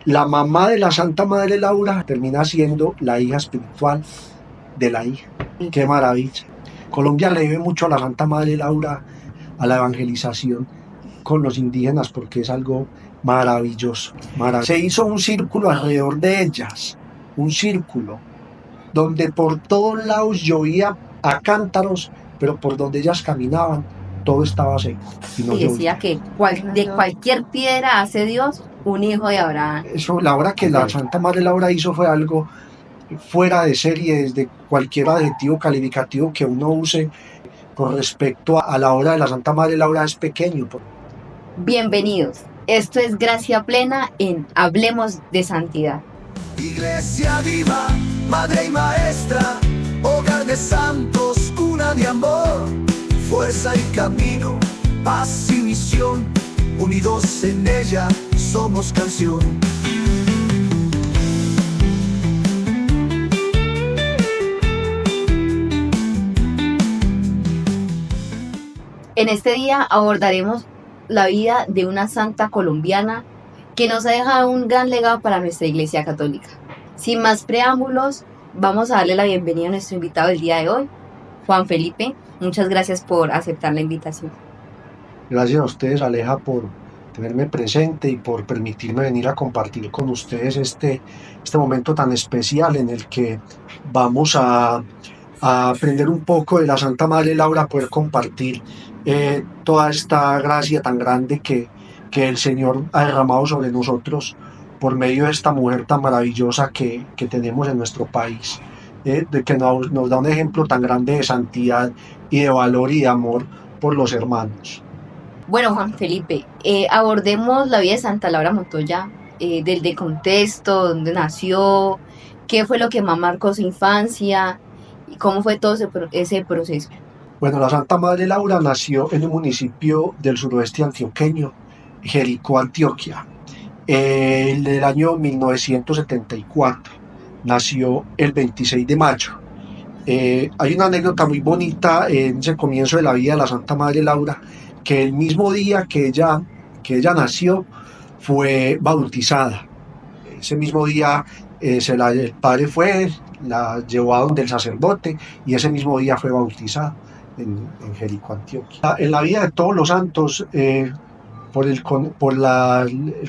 La mamá de la Santa Madre Laura termina siendo la hija espiritual de la hija. ¡Qué maravilla! Colombia le debe mucho a la Santa Madre Laura, a la evangelización con los indígenas, porque es algo maravilloso. Se hizo un círculo alrededor de ellas, un círculo, donde por todos lados llovía a cántaros, pero por donde ellas caminaban, todo estaba seco. Y no decía que de cualquier piedra hace Dios un hijo de Abraham. Eso, la obra que la Santa Madre Laura hizo fue algo fuera de serie, desde cualquier adjetivo calificativo que uno use con respecto a la obra de la Santa Madre Laura es pequeño. Bienvenidos. Esto es Gracia Plena en Hablemos de Santidad. Iglesia viva, madre y maestra, hogar de santos, cuna de amor, fuerza y camino, paz y misión, unidos en ella somos canción. En este día abordaremos la vida de una santa colombiana que nos ha dejado un gran legado para nuestra Iglesia Católica. Sin más preámbulos, vamos a darle la bienvenida a nuestro invitado del día de hoy, Juan Felipe. Muchas gracias por aceptar la invitación. Gracias a ustedes, Aleja, por tenerme presente y por permitirme venir a compartir con ustedes este momento tan especial en el que vamos a aprender un poco de la Santa Madre Laura, poder compartir toda esta gracia tan grande que el Señor ha derramado sobre nosotros por medio de esta mujer tan maravillosa que tenemos en nuestro país, de que nos da un ejemplo tan grande de santidad y de valor y de amor por los hermanos. Bueno, Juan Felipe, abordemos la vida de Santa Laura Montoya, desde el contexto, dónde nació, qué fue lo que más marcó su infancia y cómo fue todo ese proceso. Bueno, la Santa Madre Laura nació en un municipio del suroeste antioqueño, Jericó, Antioquia, en el año 1974. Nació el 26 de mayo. Hay una anécdota muy bonita en ese comienzo de la vida de la Santa Madre Laura, que el mismo día que ella nació fue bautizada. Ese mismo día el padre la llevó a donde el sacerdote y ese mismo día fue bautizada en Jericó, Antioquia. En la vida de todos los santos, por el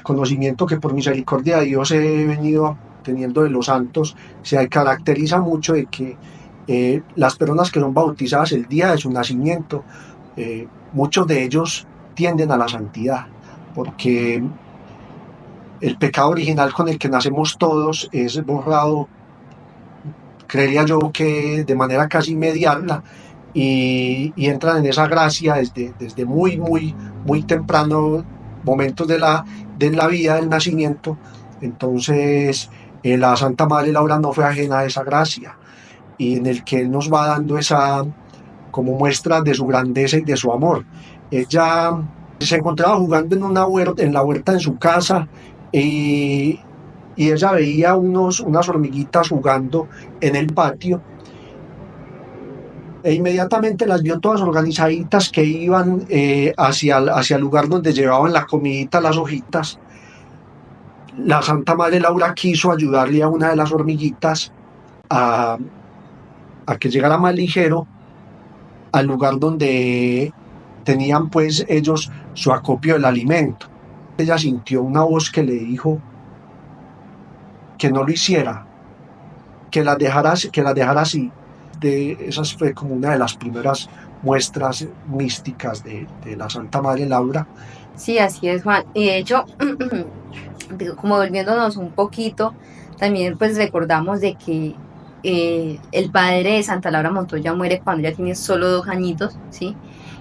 conocimiento que por misericordia de Dios he venido teniendo de los santos, se caracteriza mucho de que las personas que son bautizadas el día de su nacimiento, muchos de ellos tienden a la santidad, porque el pecado original con el que nacemos todos es borrado, creería yo que de manera casi inmediata, y entran en esa gracia desde muy temprano momentos de la vida del nacimiento. Entonces la Santa Madre Laura no fue ajena a esa gracia, y en el que Él nos va dando esa como muestra de su grandeza y de su amor. Ella se encontraba jugando en la huerta en su casa, y ella veía unas hormiguitas jugando en el patio, e inmediatamente las vio todas organizaditas que iban hacia el lugar donde llevaban la comidita, las hojitas. La Santa Madre Laura quiso ayudarle a una de las hormiguitas a que llegara más ligero al lugar donde tenían pues ellos su acopio del alimento. Ella sintió una voz que le dijo que no lo hiciera, que las dejara así. Esas fue como una de las primeras muestras místicas de la Santa Madre Laura. Sí, así es, Juan. Y de hecho, como volviéndonos un poquito, también pues recordamos de que el padre de Santa Laura Montoya muere cuando ella tiene solo 2 añitos, ¿sí?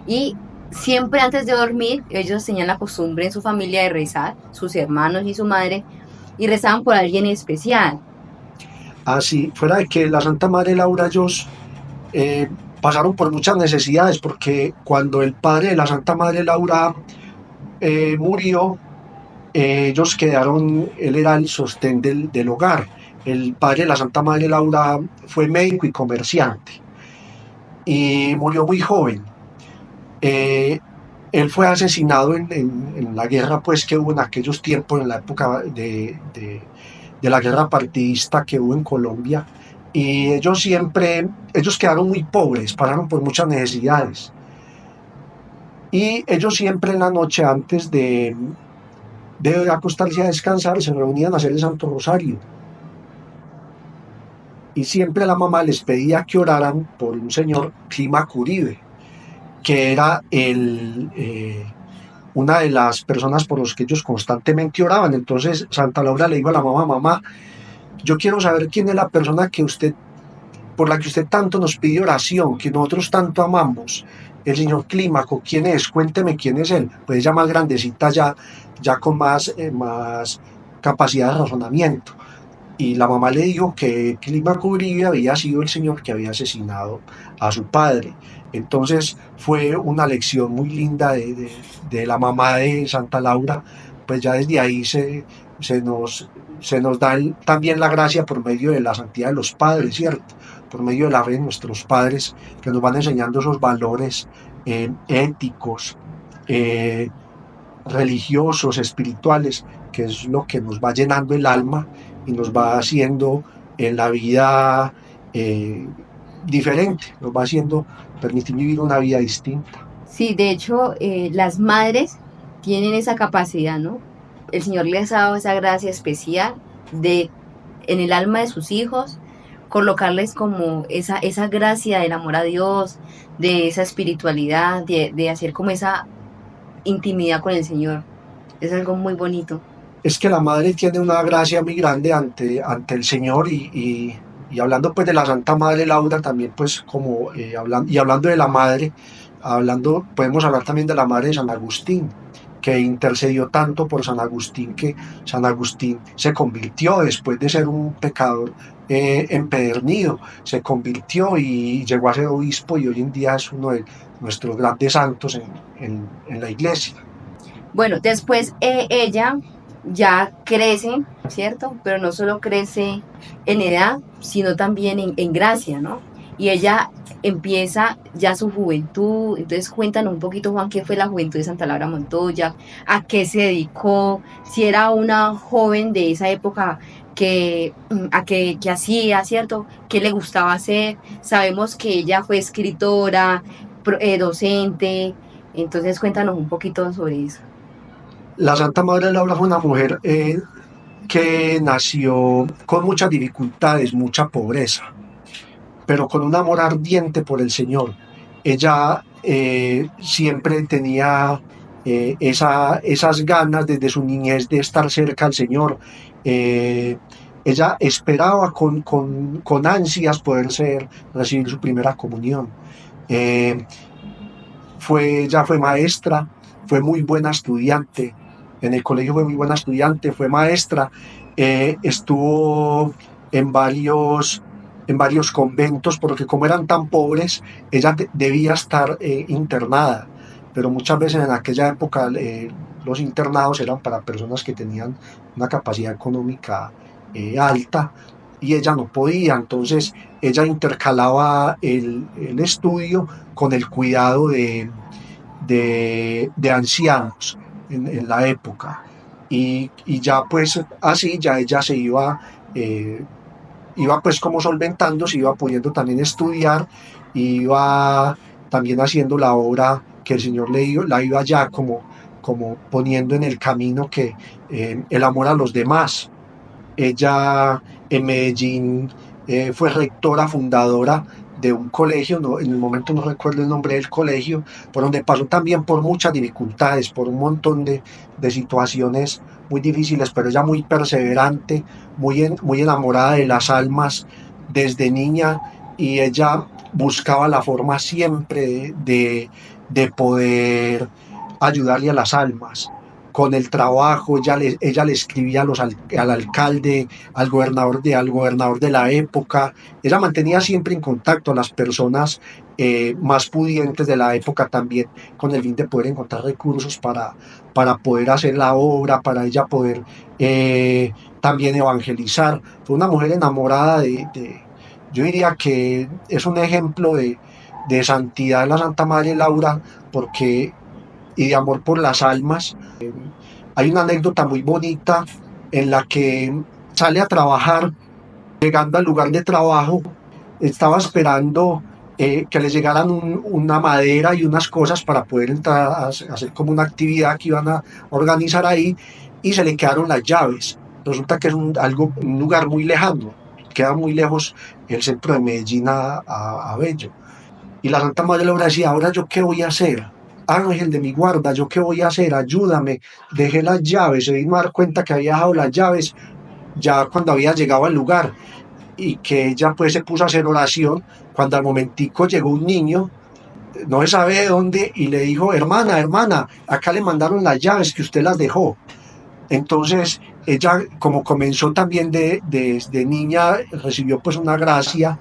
Y siempre antes de dormir, ellos tenían la costumbre en su familia de rezar, sus hermanos y su madre, y rezaban por alguien especial. Así, fuera de que la Santa Madre Laura, ellos pasaron por muchas necesidades, porque cuando el padre de la Santa Madre Laura murió, ellos él era el sostén del hogar. El padre de la Santa Madre Laura fue médico y comerciante y murió muy joven. Él fue asesinado en la guerra pues, que hubo en aquellos tiempos, en la época de la guerra partidista que hubo en Colombia. Y ellos quedaron muy pobres, pasaron por muchas necesidades. Y ellos siempre en la noche, antes de acostarse a descansar, se reunían a hacer el Santo Rosario. Y siempre la mamá les pedía que oraran por un señor, Clímaco Uribe, que era una de las personas por los que ellos constantemente oraban. Entonces Santa Laura le dijo a la mamá: mamá, yo quiero saber quién es la persona por la que usted tanto nos pide oración, que nosotros tanto amamos. El señor Clímaco, ¿quién es? Cuénteme quién es él. Pues ella más grandecita, ya con más capacidad de razonamiento. Y la mamá le dijo que Clímaco Uribe había sido el señor que había asesinado a su padre. Entonces fue una lección muy linda de la mamá de Santa Laura. Pues ya desde ahí se nos da también la gracia por medio de la santidad de los padres, ¿cierto? Por medio de la fe de nuestros padres, que nos van enseñando esos valores éticos, religiosos, espirituales, que es lo que nos va llenando el alma y nos va haciendo en la vida diferente, nos va haciendo permitir vivir una vida distinta. Sí, de hecho, las madres tienen esa capacidad, ¿no? El Señor les ha dado esa gracia especial de, en el alma de sus hijos, colocarles como esa gracia del amor a Dios, de esa espiritualidad, de hacer como esa intimidad con el Señor. Es algo muy bonito. Es que la madre tiene una gracia muy grande ante el Señor y hablando pues de la Santa Madre Laura también pues como hablando de la madre, podemos hablar también de la madre de San Agustín, que intercedió tanto por San Agustín que San Agustín se convirtió después de ser un pecador empedernido, se convirtió y llegó a ser obispo y hoy en día es uno de nuestros grandes santos en la iglesia. Bueno, después ella ya crece, ¿cierto? Pero no solo crece en edad, sino también en gracia, ¿no? Y ella empieza ya su juventud. Entonces cuéntanos un poquito, Juan, qué fue la juventud de Santa Laura Montoya, a qué se dedicó, si era una joven de esa época que hacía, ¿cierto? ¿Qué le gustaba hacer? Sabemos que ella fue escritora, docente, entonces cuéntanos un poquito sobre eso. La Santa Madre Laura fue una mujer que nació con muchas dificultades, mucha pobreza, pero con un amor ardiente por el Señor. Ella siempre tenía esas ganas desde su niñez de estar cerca al Señor. Ella esperaba con ansias poder recibir su primera comunión. Ella fue maestra, fue muy buena estudiante. En el colegio fue muy buena estudiante, fue maestra, estuvo en varios conventos, porque como eran tan pobres, ella debía estar internada, pero muchas veces en aquella época los internados eran para personas que tenían una capacidad económica alta y ella no podía, entonces ella intercalaba el estudio con el cuidado de ancianos en la época y ya pues así ya ella se iba pues como solventando, se iba pudiendo también estudiar, iba también haciendo la obra que el Señor la iba ya como poniendo en el camino que el amor a los demás. Ella en Medellín fue rectora fundadora de un colegio, en el momento no recuerdo el nombre del colegio, por donde pasó también por muchas dificultades, por un montón de situaciones muy difíciles, pero ella muy perseverante, muy enamorada de las almas desde niña, y ella buscaba la forma siempre de poder ayudarle a las almas. Con el trabajo, ella le escribía al alcalde, al gobernador de la época. Ella mantenía siempre en contacto a las personas más pudientes de la época también, con el fin de poder encontrar recursos para poder hacer la obra, para ella poder también evangelizar. Fue una mujer enamorada yo diría que es un ejemplo de santidad de la Santa Madre Laura, porque y de amor por las almas. Hay una anécdota muy bonita en la que sale a trabajar, llegando al lugar de trabajo, estaba esperando que le llegaran una madera y unas cosas para poder entrar a hacer como una actividad que iban a organizar ahí, y se le quedaron las llaves. Resulta que es un lugar muy lejano, queda muy lejos el centro de Medellín a Bello. Y la Santa Madre Laura decía, ¿ahora yo qué voy a hacer? Ángel de mi guarda, ¿yo qué voy a hacer? Ayúdame. Dejé las llaves, se vino a dar cuenta que había dejado las llaves ya cuando había llegado al lugar, y que ella pues se puso a hacer oración, cuando al momentico llegó un niño, no se sabe de dónde, y le dijo, hermana, acá le mandaron las llaves que usted las dejó. Entonces ella, como comenzó también de niña, recibió pues una gracia,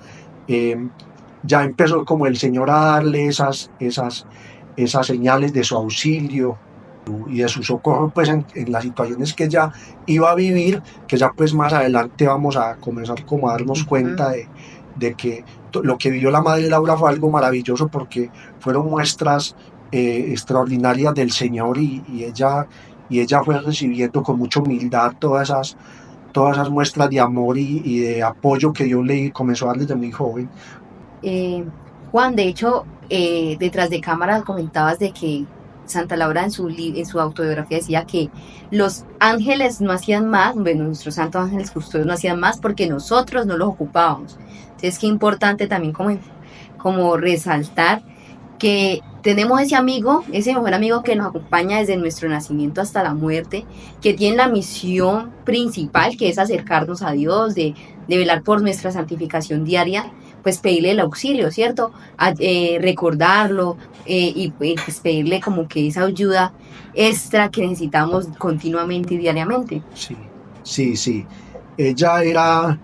ya empezó como el Señor a darle esas señales de su auxilio y de su socorro pues en las situaciones que ella iba a vivir, que ya pues más adelante vamos a comenzar como a darnos cuenta de que lo que vivió la Madre Laura fue algo maravilloso, porque fueron muestras extraordinarias del Señor, y ella fue recibiendo con mucha humildad todas esas muestras de amor y de apoyo que Dios le comenzó a dar desde muy joven. Juan, de hecho, detrás de cámara comentabas de que Santa Laura en su autobiografía decía que los ángeles no hacían más, bueno, nuestros santos ángeles custodios no hacían más porque nosotros no los ocupábamos. Entonces, qué importante también como resaltar que tenemos ese amigo, ese mejor amigo que nos acompaña desde nuestro nacimiento hasta la muerte, que tiene la misión principal, que es acercarnos a Dios, de velar por nuestra santificación diaria, pues pedirle el auxilio, ¿cierto? Recordarlo y pues pedirle como que esa ayuda extra que necesitamos continuamente y diariamente. Sí. Ella era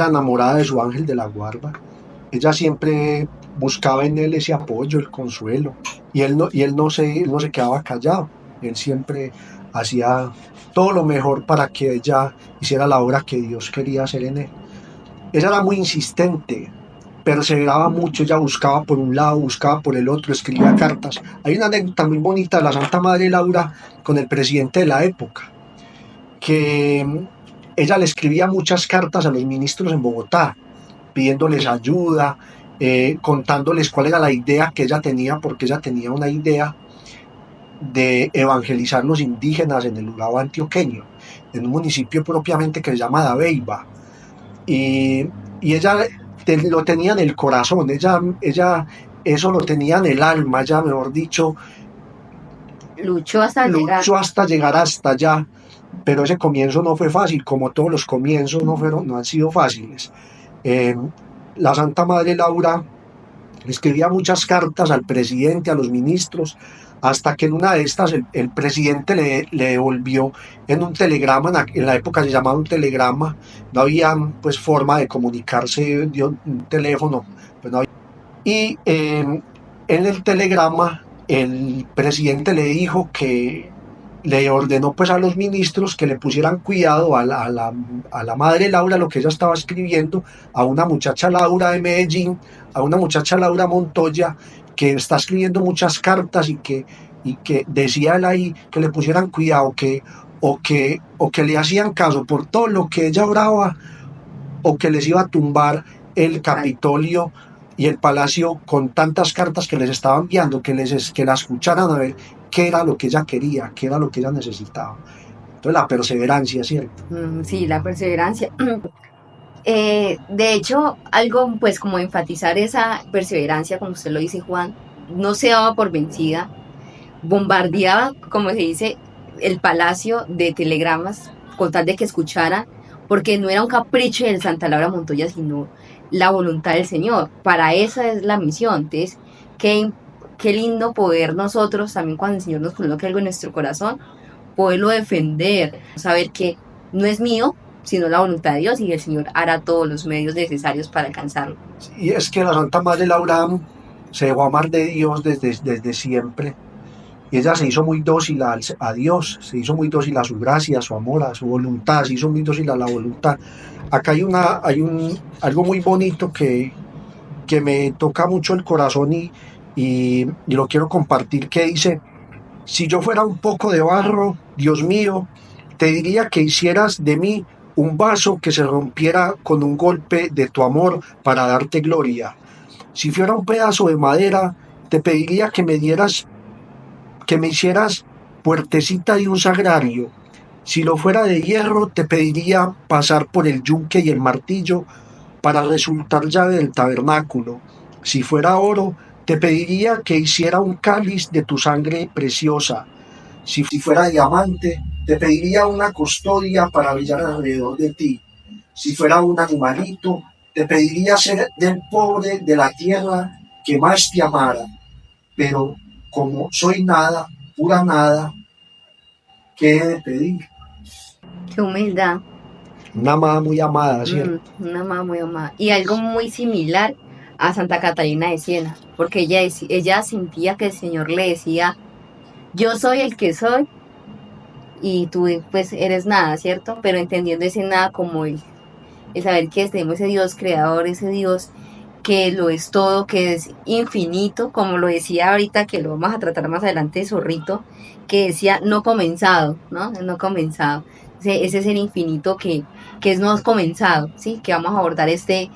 enamorada de su ángel de la guarda. Ella siempre buscaba en él ese apoyo, el consuelo, y él no se quedaba callado. Él siempre hacía todo lo mejor para que ella hiciera la obra que Dios quería hacer en él. Ella era muy insistente, perseveraba mucho, ella buscaba por un lado, buscaba por el otro, escribía cartas. Hay una anécdota muy bonita de la Santa Madre Laura con el presidente de la época, que ella le escribía muchas cartas a los ministros en Bogotá, pidiéndoles ayuda, contándoles cuál era la idea que ella tenía, porque ella tenía una idea de evangelizar los indígenas en el Urabá antioqueño, en un municipio propiamente que se llama Dabeiba, y ella lo tenía en el corazón, ella eso lo tenía en el alma, ya mejor dicho, luchó hasta llegar hasta allá, pero ese comienzo no fue fácil, como todos los comienzos no han sido fáciles. La Santa Madre Laura escribía muchas cartas al presidente, a los ministros, hasta que en una de estas el presidente le devolvió en un telegrama. En la época se llamaba un telegrama, no había pues forma de comunicarse, un teléfono, pues no había. Y en el telegrama el presidente le dijo que le ordenó pues a los ministros que le pusieran cuidado a la Madre Laura, lo que ella estaba escribiendo, a una muchacha Laura de Medellín, a una muchacha Laura Montoya, que está escribiendo muchas cartas, y que decía él ahí que le pusieran cuidado, o que le hacían caso por todo lo que ella oraba, o que les iba a tumbar el Capitolio y el palacio con tantas cartas que les estaba enviando, que la escucharan a ver qué era lo que ella quería, qué era lo que ella necesitaba. Entonces la perseverancia, ¿cierto? Sí, la perseverancia. De hecho, algo pues como enfatizar esa perseverancia, como usted lo dice, Juan, no se daba por vencida, bombardeaba, como se dice, el palacio de telegramas con tal de que escucharan, porque no era un capricho del Santa Laura Montoya, sino la voluntad del Señor. Para esa es la misión. Entonces, qué lindo poder nosotros, también cuando el Señor nos coloca algo en nuestro corazón, poderlo defender, saber que no es mío, sino la voluntad de Dios, y el Señor hará todos los medios necesarios para alcanzarlo. Y es que la Santa Madre Laura se dejó amar de Dios desde siempre, y ella se hizo muy dócil a Dios, se hizo muy dócil a su gracia, a su amor, a su voluntad, se hizo muy dócil a la voluntad. Acá hay algo muy bonito que me toca mucho el corazón, y lo quiero compartir, que dice: si yo fuera un poco de barro, Dios mío, te diría que hicieras de mí un vaso que se rompiera con un golpe de tu amor para darte gloria. Si fuera un pedazo de madera, te pediría que me hicieras puertecita de un sagrario. Si lo fuera de hierro, te pediría pasar por el yunque y el martillo para resultar llave del tabernáculo. Si fuera oro, te pediría que hiciera un cáliz de tu sangre preciosa. Si fuera diamante, te pediría una custodia para brillar alrededor de ti. Si fuera un animalito, te pediría ser del pobre de la tierra que más te amara. Pero como soy nada, pura nada, ¿qué he de pedir? Qué humildad. Una amada muy amada, ¿cierto? Una mamá muy amada. Y algo muy similar a Santa Catalina de Siena, porque ella sentía que el Señor le decía, yo soy el que soy y tú pues eres nada, ¿cierto? Pero entendiendo ese nada como el saber que tenemos ese Dios creador, ese Dios que lo es todo, que es infinito, como lo decía ahorita, que lo vamos a tratar más adelante, Zorrito, que decía no comenzado, ¿no? No comenzado. Ese ser infinito que es no comenzado, ¿sí? Que vamos a abordar este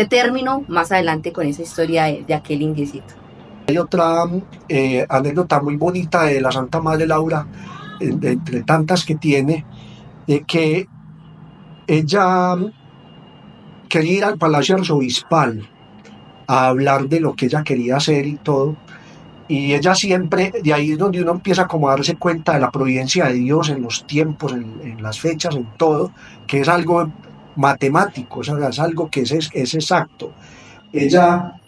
término más adelante con esa historia de aquel indiecito. Hay otra anécdota muy bonita de la Santa Madre Laura, entre tantas que tiene, de que ella quería ir al Palacio Arzobispal a hablar de lo que ella quería hacer y todo. Y ella siempre, de ahí es donde uno empieza como a darse cuenta de la providencia de Dios en los tiempos, en las fechas, en todo, que es algo matemático, o sea, es algo que es exacto. Ella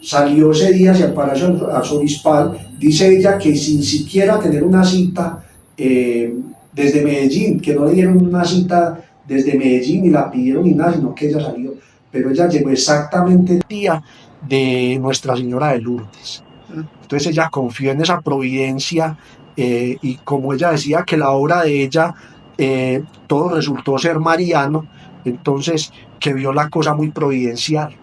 salió ese día hacia el Palacio Arzobispal, dice ella que sin siquiera tener una cita desde Medellín, que no le dieron una cita desde Medellín ni la pidieron ni nada, sino que ella salió, pero ella llegó exactamente el día de Nuestra Señora de Lourdes. Entonces ella confió en esa providencia y como ella decía que la obra de ella todo resultó ser mariano, entonces que vio la cosa muy providencial.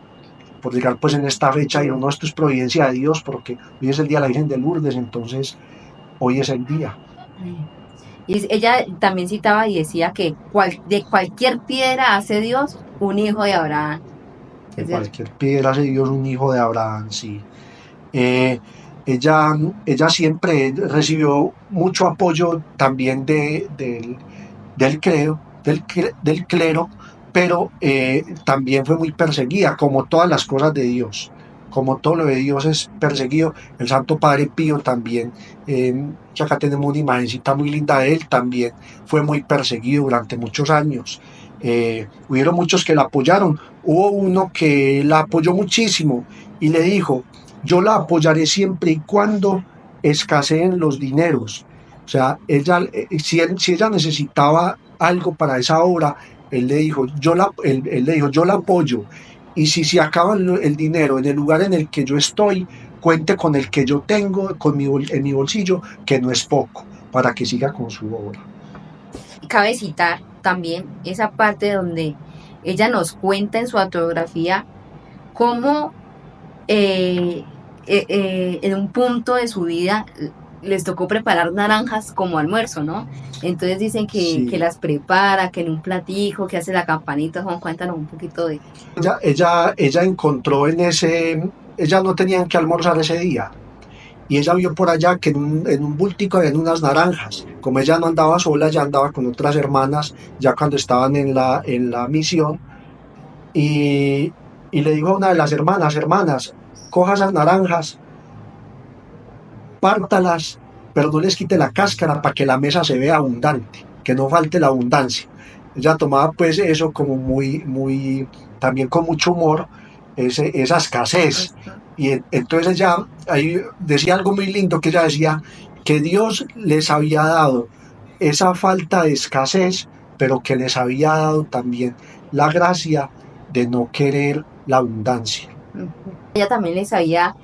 Por llegar pues en esta fecha y no, esto es providencia de Dios porque hoy es el día de la Virgen de Lourdes, entonces hoy es el día. Y ella también citaba y decía que de cualquier piedra hace Dios un hijo de Abraham. De cualquier piedra hace Dios un hijo de Abraham, sí. Ella siempre recibió mucho apoyo también del clero, pero también fue muy perseguida, como todas las cosas de Dios. Como todo lo de Dios es perseguido, el Santo Padre Pío también, que acá tenemos una imagencita muy linda de él, también fue muy perseguido durante muchos años. Hubieron muchos que la apoyaron, hubo uno que la apoyó muchísimo y le dijo, yo la apoyaré siempre y cuando escaseen los dineros. O sea, si ella necesitaba algo para esa obra, él le dijo, yo la apoyo. Y si se acaba el dinero en el lugar en el que yo estoy, cuente con el que yo tengo en mi bolsillo, que no es poco, para que siga con su obra. Cabe citar también esa parte donde ella nos cuenta en su autobiografía cómo en un punto de su vida les tocó preparar naranjas como almuerzo, ¿no? Entonces dicen que las prepara, que en un platijo, que hace la campanita. Juan, cuéntanos un poquito de... Ella encontró ella no tenía que almorzar ese día, y ella vio por allá que en un bultico había unas naranjas. Como ella no andaba sola, ya andaba con otras hermanas, ya cuando estaban en la misión, y le dijo a una de las hermanas, coja esas naranjas, pártalas, pero no les quite la cáscara para que la mesa se vea abundante, que no falte la abundancia. Ella tomaba pues eso como muy, también con mucho humor, esa escasez. Y entonces ella ahí decía algo muy lindo, que ella decía que Dios les había dado esa falta de escasez, pero que les había dado también la gracia de no querer la abundancia. Ella también les había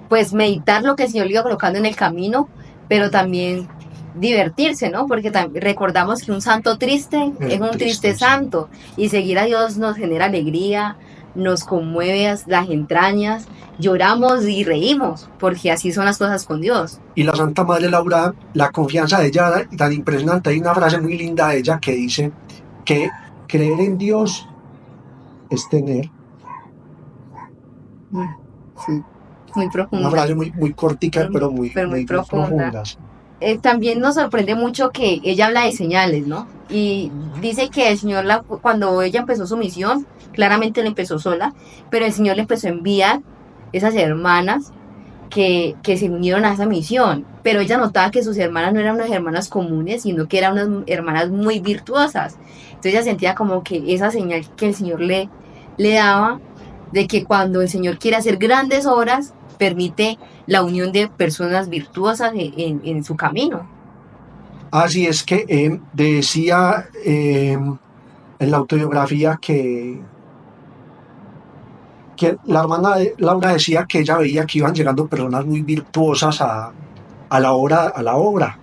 pues meditar lo que el Señor le iba colocando en el camino, pero también divertirse, ¿no? Porque recordamos que un santo triste es un triste santo, y seguir a Dios nos genera alegría, nos conmueve las entrañas, lloramos y reímos, porque así son las cosas con Dios. Y la Santa Madre Laura, la confianza de ella era tan impresionante. Hay una frase muy linda de ella que dice que creer en Dios es tener. Sí, muy profunda. Una frase muy cortica, pero muy profunda. También nos sorprende mucho que ella habla de señales, ¿no? Y dice que el Señor, cuando ella empezó su misión, claramente la empezó sola, pero el Señor le empezó a enviar esas hermanas que se unieron a esa misión. Pero ella notaba que sus hermanas no eran unas hermanas comunes, sino que eran unas hermanas muy virtuosas. Entonces ella sentía como que esa señal que el Señor le daba, de que cuando el Señor quiere hacer grandes obras, permite la unión de personas virtuosas en su camino. Así es que decía en la autobiografía que la hermana Laura decía que ella veía que iban llegando personas muy virtuosas a la obra,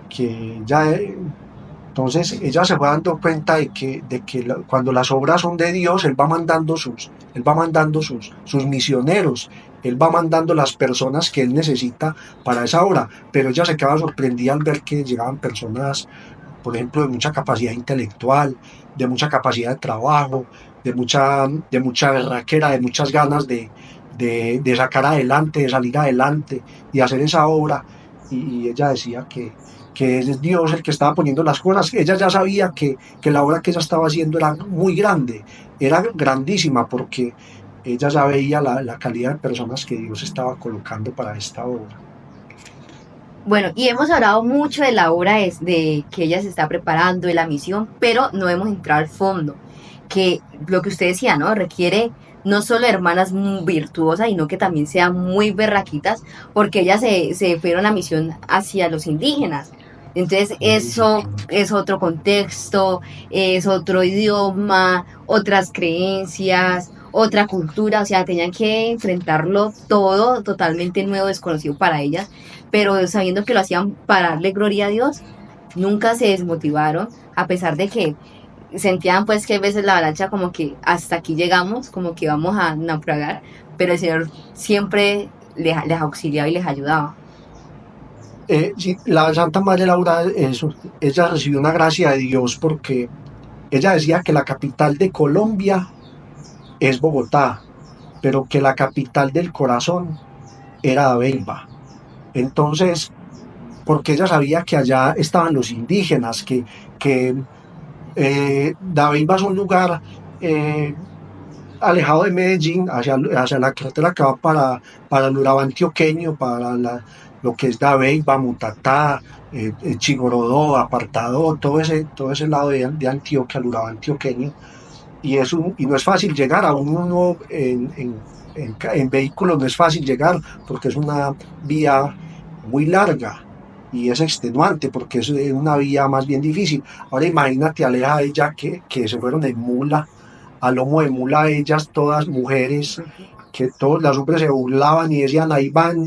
que ya entonces ella se fue dando cuenta de que cuando las obras son de Dios, Él va mandando sus misioneros, Él va mandando las personas que Él necesita para esa obra. Pero ella se quedaba sorprendida al ver que llegaban personas, por ejemplo, de mucha capacidad intelectual, de mucha capacidad de trabajo, de mucha berraquera, de muchas ganas de sacar adelante, de salir adelante y hacer esa obra. Y ella decía que es Dios el que estaba poniendo las cosas. Ella ya sabía que la obra que ella estaba haciendo era muy grande, era grandísima, porque ella ya veía la calidad de personas que Dios estaba colocando para esta obra. Bueno, y hemos hablado mucho de la obra de que ella se está preparando, de la misión, pero no hemos entrado al fondo, que lo que usted decía, ¿no? Requiere no solo hermanas muy virtuosas, sino que también sean muy berraquitas, porque ellas se fueron a misión hacia los indígenas. Entonces eso es otro contexto, es otro idioma, otras creencias, otra cultura, o sea, tenían que enfrentarlo todo totalmente nuevo, desconocido para ellas, pero sabiendo que lo hacían para darle gloria a Dios, nunca se desmotivaron, a pesar de que sentían pues que a veces la avalancha como que hasta aquí llegamos, como que vamos a naufragar, pero el Señor siempre les auxiliaba y les ayudaba. Sí, la Santa Madre Laura, ella recibió una gracia de Dios, porque ella decía que la capital de Colombia es Bogotá, pero que la capital del corazón era Dabeiba. Entonces, porque ella sabía que allá estaban los indígenas, que Dabeiba es un lugar alejado de Medellín, hacia la carretera que va para el Urabá antioqueño, para lo que es Dabeiba, Mutatá, Chigorodó, Apartadó, todo ese lado de Antioquia, el Urabá antioqueño. Y no es fácil llegar, a uno en vehículos no es fácil llegar, porque es una vía muy larga y es extenuante, porque es una vía más bien difícil. Ahora imagínate aleja de ella que se fueron en mula, a lomo de mula, ellas todas mujeres, que todos las hombres se burlaban y decían ahí van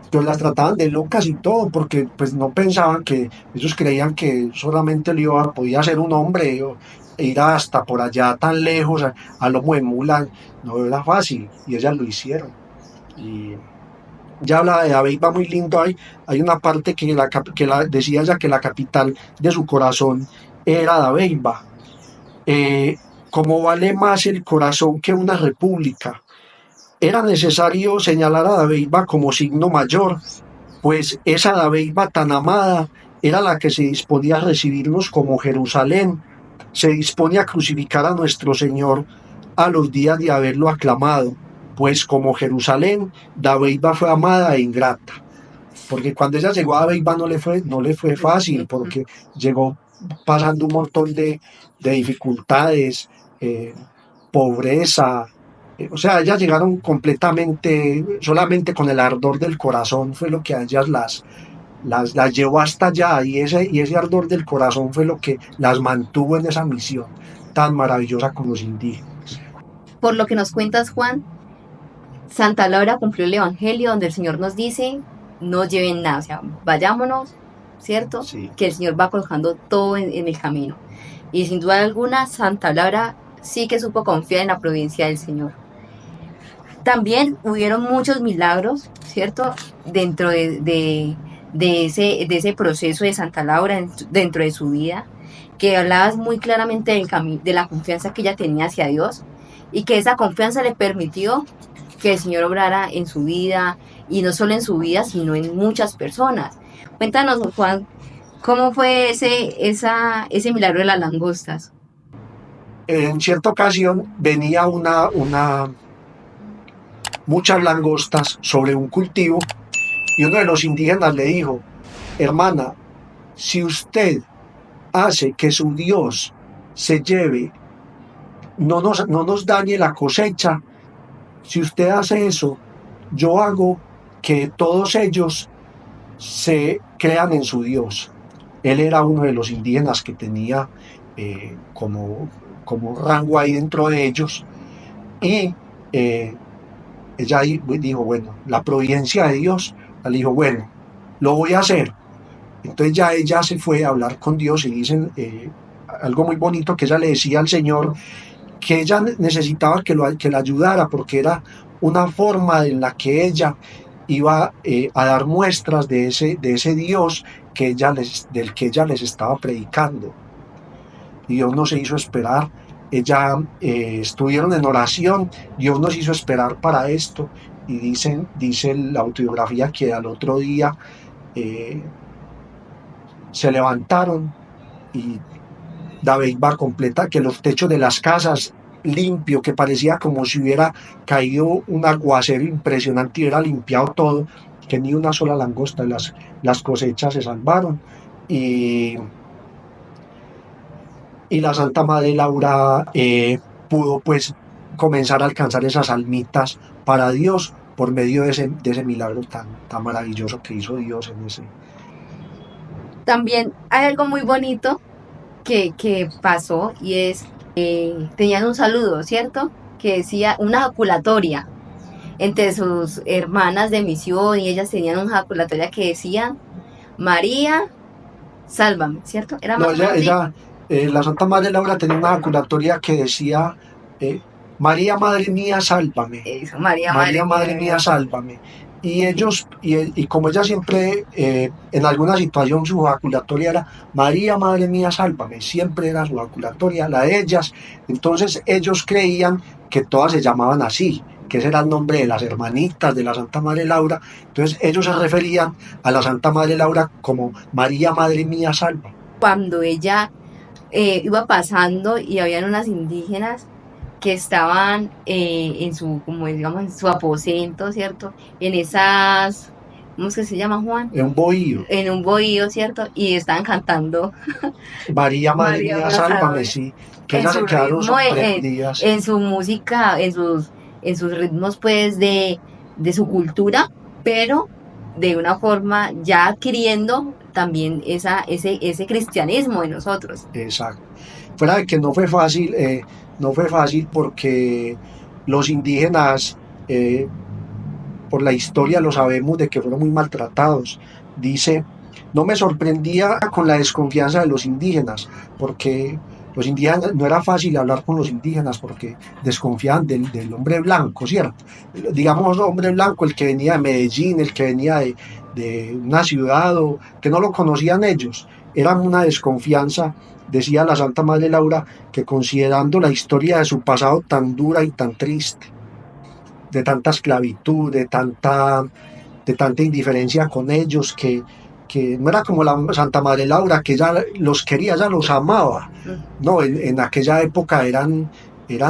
pues las trataban de locas y todo, porque pues no pensaban, que ellos creían que solamente podía ser un hombre, ir hasta por allá tan lejos a lomo de mula, no era fácil, y ellas lo hicieron. Y ya habla de Dabeiba muy lindo. Hay una parte que decía ya que la capital de su corazón era Dabeiba. Como vale más el corazón que una república, era necesario señalar a Dabeiba como signo mayor, pues esa Dabeiba tan amada era la que se disponía a recibirnos como Jerusalén, se dispone a crucificar a nuestro Señor a los días de haberlo aclamado, pues como Jerusalén, Dabeiba fue amada e ingrata. Porque cuando ella llegó a Dabeiba no le fue fácil, porque llegó pasando un montón de dificultades, pobreza. O sea, ellas llegaron completamente, solamente con el ardor del corazón fue lo que a ellas las llevó hasta allá, y ese ardor del corazón fue lo que las mantuvo en esa misión tan maravillosa con los indígenas. Por lo que nos cuentas, Juan, Santa Laura cumplió el Evangelio, donde el Señor nos dice, no lleven nada, o sea, vayámonos, ¿cierto? Sí. Que el Señor va colocando todo en el camino. Y sin duda alguna, Santa Laura sí que supo confiar en la providencia del Señor. También hubieron muchos milagros, ¿cierto? Dentro de ese proceso de Santa Laura, dentro de su vida, que hablabas muy claramente de la confianza que ella tenía hacia Dios y que esa confianza le permitió que el Señor obrara en su vida, y no solo en su vida, sino en muchas personas. Cuéntanos, Juan, ¿cómo fue ese milagro de las langostas? En cierta ocasión venía muchas langostas sobre un cultivo y uno de los indígenas le dijo: hermana, si usted hace que su Dios se lleve, no nos dañe la cosecha, si usted hace eso, yo hago que todos ellos se crean en su Dios. Él era uno de los indígenas que tenía como rango ahí dentro de ellos, y ella dijo, bueno, la providencia de Dios, le dijo, bueno, lo voy a hacer. Entonces ya ella se fue a hablar con Dios y dicen algo muy bonito, que ella le decía al Señor que ella necesitaba que la ayudara, porque era una forma en la que ella iba a dar muestras de ese Dios del que ella les estaba predicando. Y Dios no se hizo esperar. Estuvieron en oración, Dios nos hizo esperar para esto, y dice la autobiografía que al otro día se levantaron y David va completa, que los techos de las casas limpio, que parecía como si hubiera caído un aguacero impresionante y hubiera limpiado todo, que ni una sola langosta, las cosechas se salvaron, y la Santa Madre Laura pudo pues comenzar a alcanzar esas almitas para Dios por medio de ese milagro tan maravilloso que hizo Dios en ese. También hay algo muy bonito que pasó, y es tenían un saludo, ¿cierto? Que decía una jaculatoria entre sus hermanas de misión, y ellas tenían una jaculatoria que decía: María, sálvame, ¿cierto? Era No, más la Santa Madre Laura tenía una jaculatoria que decía María, Madre mía, sálvame. Eso, María, Madre mía, sálvame. Y ellos, y como ella siempre, en alguna situación su jaculatoria era María, Madre mía, sálvame, siempre era su jaculatoria, la de ellas. Entonces ellos creían que todas se llamaban así, que ese era el nombre de las hermanitas de la Santa Madre Laura. Entonces ellos se referían a la Santa Madre Laura como María, Madre mía, sálvame. Cuando ella iba pasando y habían unas indígenas que estaban en su aposento, ¿cierto? En esas, ¿cómo es que se llama, Juan? En un bohío. En un bohío, ¿cierto? Y estaban cantando María, Madre mía, sálvame, sí. Que ellas se quedaron sorprendidas. En su música, en sus ritmos, pues, de su cultura, pero de una forma ya adquiriendo también ese cristianismo de nosotros. Exacto. Fuera de que no fue fácil porque los indígenas, por la historia lo sabemos, de que fueron muy maltratados. Dice, no me sorprendía con la desconfianza de los indígenas, porque los indígenas, no era fácil hablar con los indígenas porque desconfiaban del hombre blanco, ¿cierto? Digamos, hombre blanco, el que venía de Medellín, el que venía de una ciudad, o que no lo conocían ellos. Era una desconfianza. Decía la Santa Madre Laura que, considerando la historia de su pasado tan dura y tan triste, de tanta esclavitud, de tanta indiferencia con ellos, que no era como la Santa Madre Laura, que ella los quería, ella los amaba. No, en aquella época eran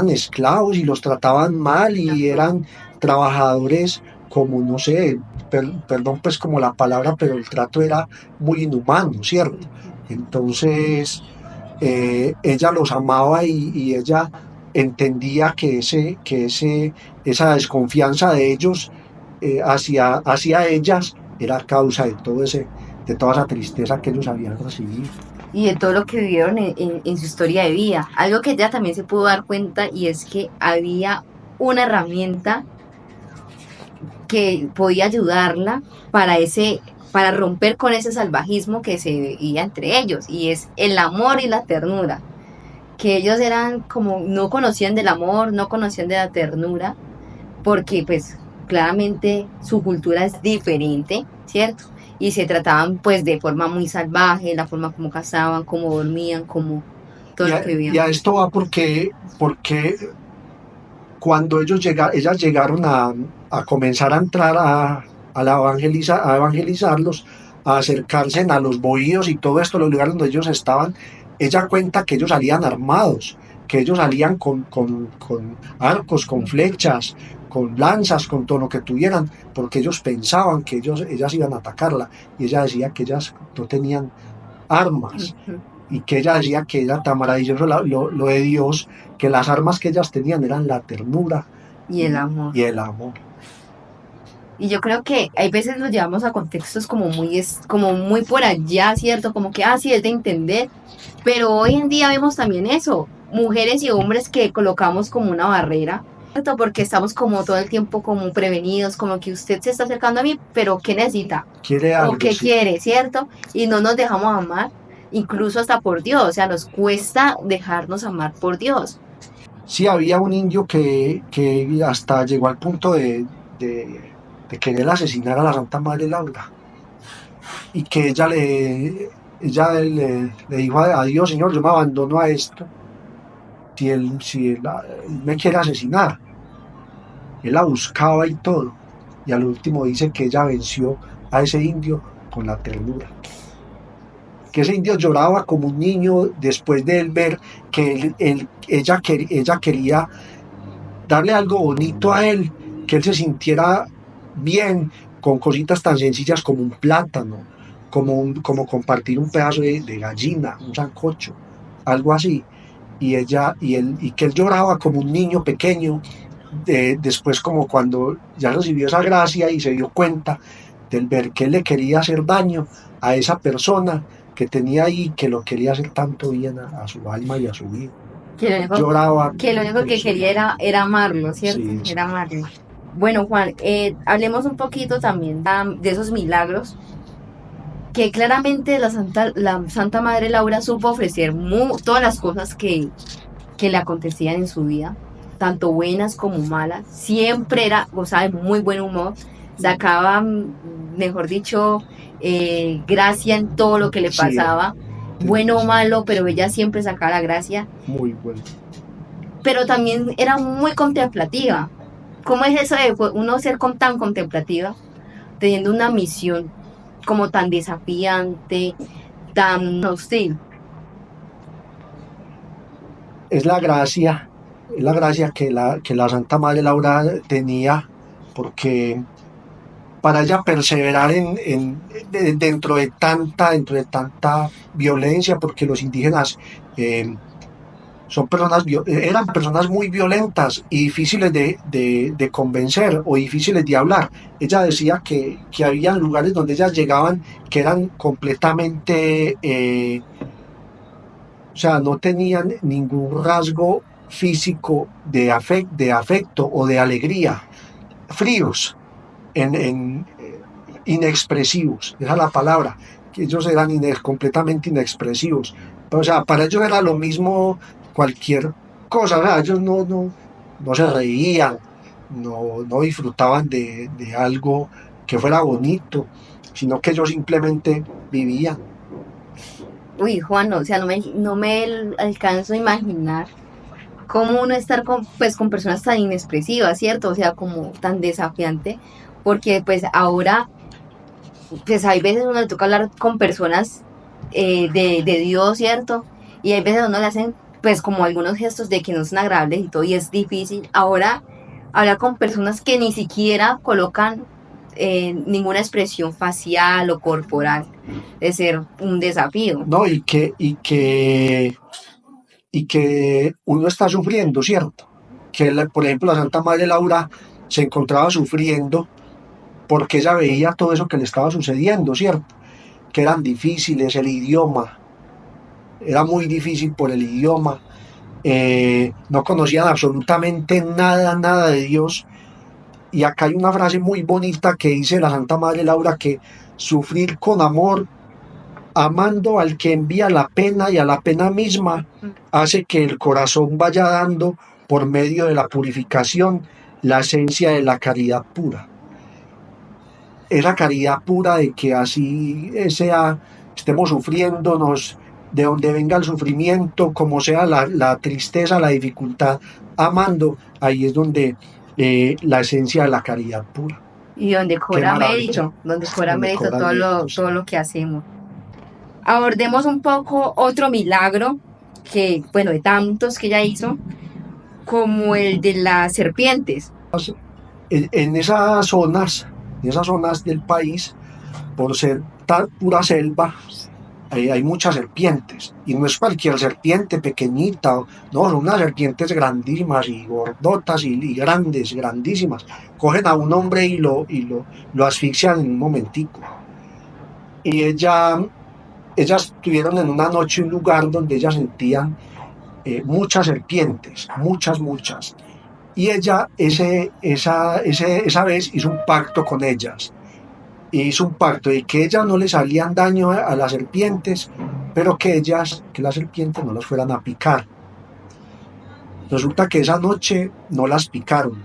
esclavos y los trataban mal, y eran trabajadores como, no sé, perdón pues como la palabra, pero el trato era muy inhumano, ¿cierto? Entonces ella los amaba, y ella entendía que esa desconfianza de ellos hacia ellas era causa de toda esa tristeza que ellos habían recibido. Y de todo lo que vivieron en su historia de vida. Algo que ella también se pudo dar cuenta, y es que había una herramienta que podía ayudarla para para romper con ese salvajismo que se veía entre ellos, y es el amor y la ternura, que ellos eran como, no conocían del amor, no conocían de la ternura, porque pues claramente su cultura es diferente, ¿cierto? Y se trataban pues de forma muy salvaje, la forma como cazaban, como dormían, como todo lo que Y vivían. a esto va porque cuando ellas llegaron a comenzar a entrar a evangelizarlos, a acercarse a los bohíos y todo esto, los lugares donde ellos estaban, ella cuenta que ellos salían armados, que ellos salían con arcos, con flechas, con lanzas, con todo lo que tuvieran, porque ellos pensaban que ellas iban a atacarla, y ella decía que ellas no tenían armas, Ujú. y que ella decía que era tan maravilloso lo de Dios, que las armas que ellas tenían eran la ternura Y el amor. y el amor. Y yo creo que hay veces nos llevamos a contextos como muy por allá, ¿cierto? Como que, sí, es de entender. Pero hoy en día vemos también eso, mujeres y hombres que colocamos como una barrera, ¿cierto? Porque estamos como todo el tiempo como prevenidos, como que usted se está acercando a mí, pero ¿qué necesita? Quiere ¿O algo, qué sí. quiere, cierto? Y no nos dejamos amar, incluso hasta por Dios, o sea, nos cuesta dejarnos amar por Dios. Sí, había un indio que hasta llegó al punto de querer asesinar a la Santa Madre Laura, y que ella le dijo a Dios: Señor, yo me abandono a esto, si él me quiere asesinar. Él la buscaba y todo, y al último dice que ella venció a ese indio con la ternura, que ese indio lloraba como un niño después de él ver que ella quería darle algo bonito a él, que él se sintiera bien con cositas tan sencillas como un plátano, como compartir un pedazo de gallina, un sancocho, algo así. Y que él lloraba como un niño pequeño, después como cuando ya recibió esa gracia y se dio cuenta del ver que él le quería hacer daño a esa persona que tenía ahí, que lo quería hacer tanto bien a su alma y a su vida. Que lo único Lloraba. que quería era amarlo, ¿cierto? Sí, sí. Era amarlo. Bueno, Juan, hablemos un poquito también de esos milagros que claramente la Santa Madre Laura supo ofrecer todas las cosas que le acontecían en su vida, tanto buenas como malas. Siempre gozaba de muy buen humor, sacaba, mejor dicho, gracia en todo lo que le Sí, pasaba, bueno o malo, pero ella siempre sacaba la gracia. muy bueno. Pero también era muy contemplativa. ¿Cómo es eso de uno ser tan contemplativa, teniendo una misión como tan desafiante, tan hostil? Es la gracia que la Santa Madre Laura tenía, porque para ella perseverar dentro de tanta violencia, porque los indígenas eran personas muy violentas y difíciles de convencer o difíciles de hablar. Ella decía que había lugares donde ellas llegaban que eran completamente, o sea, no tenían ningún rasgo físico de afecto o de alegría, fríos, inexpresivos, esa es la palabra, que ellos eran completamente inexpresivos. O sea, para ellos era lo mismo cualquier cosa, o sea, ellos no se reían, no disfrutaban de algo que fuera bonito, sino que ellos simplemente vivían. Uy, Juan, o sea, no me alcanzo a imaginar cómo uno estar con personas tan inexpresivas, ¿cierto? O sea, como tan desafiante, porque pues ahora, pues hay veces uno le toca hablar con personas de Dios, ¿cierto? Y hay veces uno le hacen pues como algunos gestos de que no son agradables y todo, y es difícil. Ahora, hablar con personas que ni siquiera colocan ninguna expresión facial o corporal, de ser un desafío. No, y que uno está sufriendo, ¿cierto? Que, por ejemplo, la Santa Madre Laura se encontraba sufriendo porque ella veía todo eso que le estaba sucediendo, ¿cierto? Que eran difíciles, el idioma, era muy difícil por el idioma, no conocían absolutamente nada de Dios. Y acá hay una frase muy bonita que dice la Santa Madre Laura, que sufrir con amor, amando al que envía la pena y a la pena misma, hace que el corazón vaya dando, por medio de la purificación, la esencia de la caridad pura. Esa caridad pura de que así sea, estemos sufriéndonos, de donde venga el sufrimiento, como sea la tristeza, la dificultad, amando, ahí es donde la esencia de la caridad pura. Y donde cobra mérito, todo lo que hacemos. Abordemos un poco otro milagro que, bueno, de tantos que ella hizo, como el de las serpientes. En esas zonas del país, por ser tan pura selva, hay muchas serpientes, y no es cualquier serpiente pequeñita, no, son unas serpientes grandísimas y gordotas y grandes, grandísimas. Cogen a un hombre y lo asfixian en un momentico. Y ellas estuvieron en una noche en un lugar donde ellas sentían muchas serpientes, muchas. Y ella esa vez hizo un pacto con ellas. Hizo un pacto de que ellas no les harían daño a las serpientes, pero que las serpientes no las fueran a picar. Resulta que esa noche no las picaron,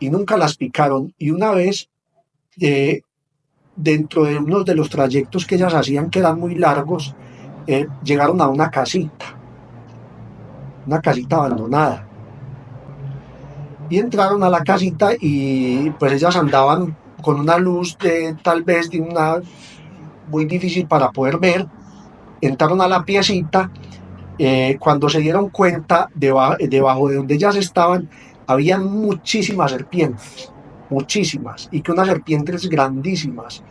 y nunca las picaron. Y una vez, dentro de uno de los trayectos que ellas hacían, que eran muy largos, llegaron a una casita abandonada. Y entraron a la casita y pues ellas andaban con una luz tal vez de una muy difícil para poder ver. Entraron a la piecita, cuando se dieron cuenta, debajo de donde ellas estaban había muchísimas serpientes, y que unas serpientes grandísimas,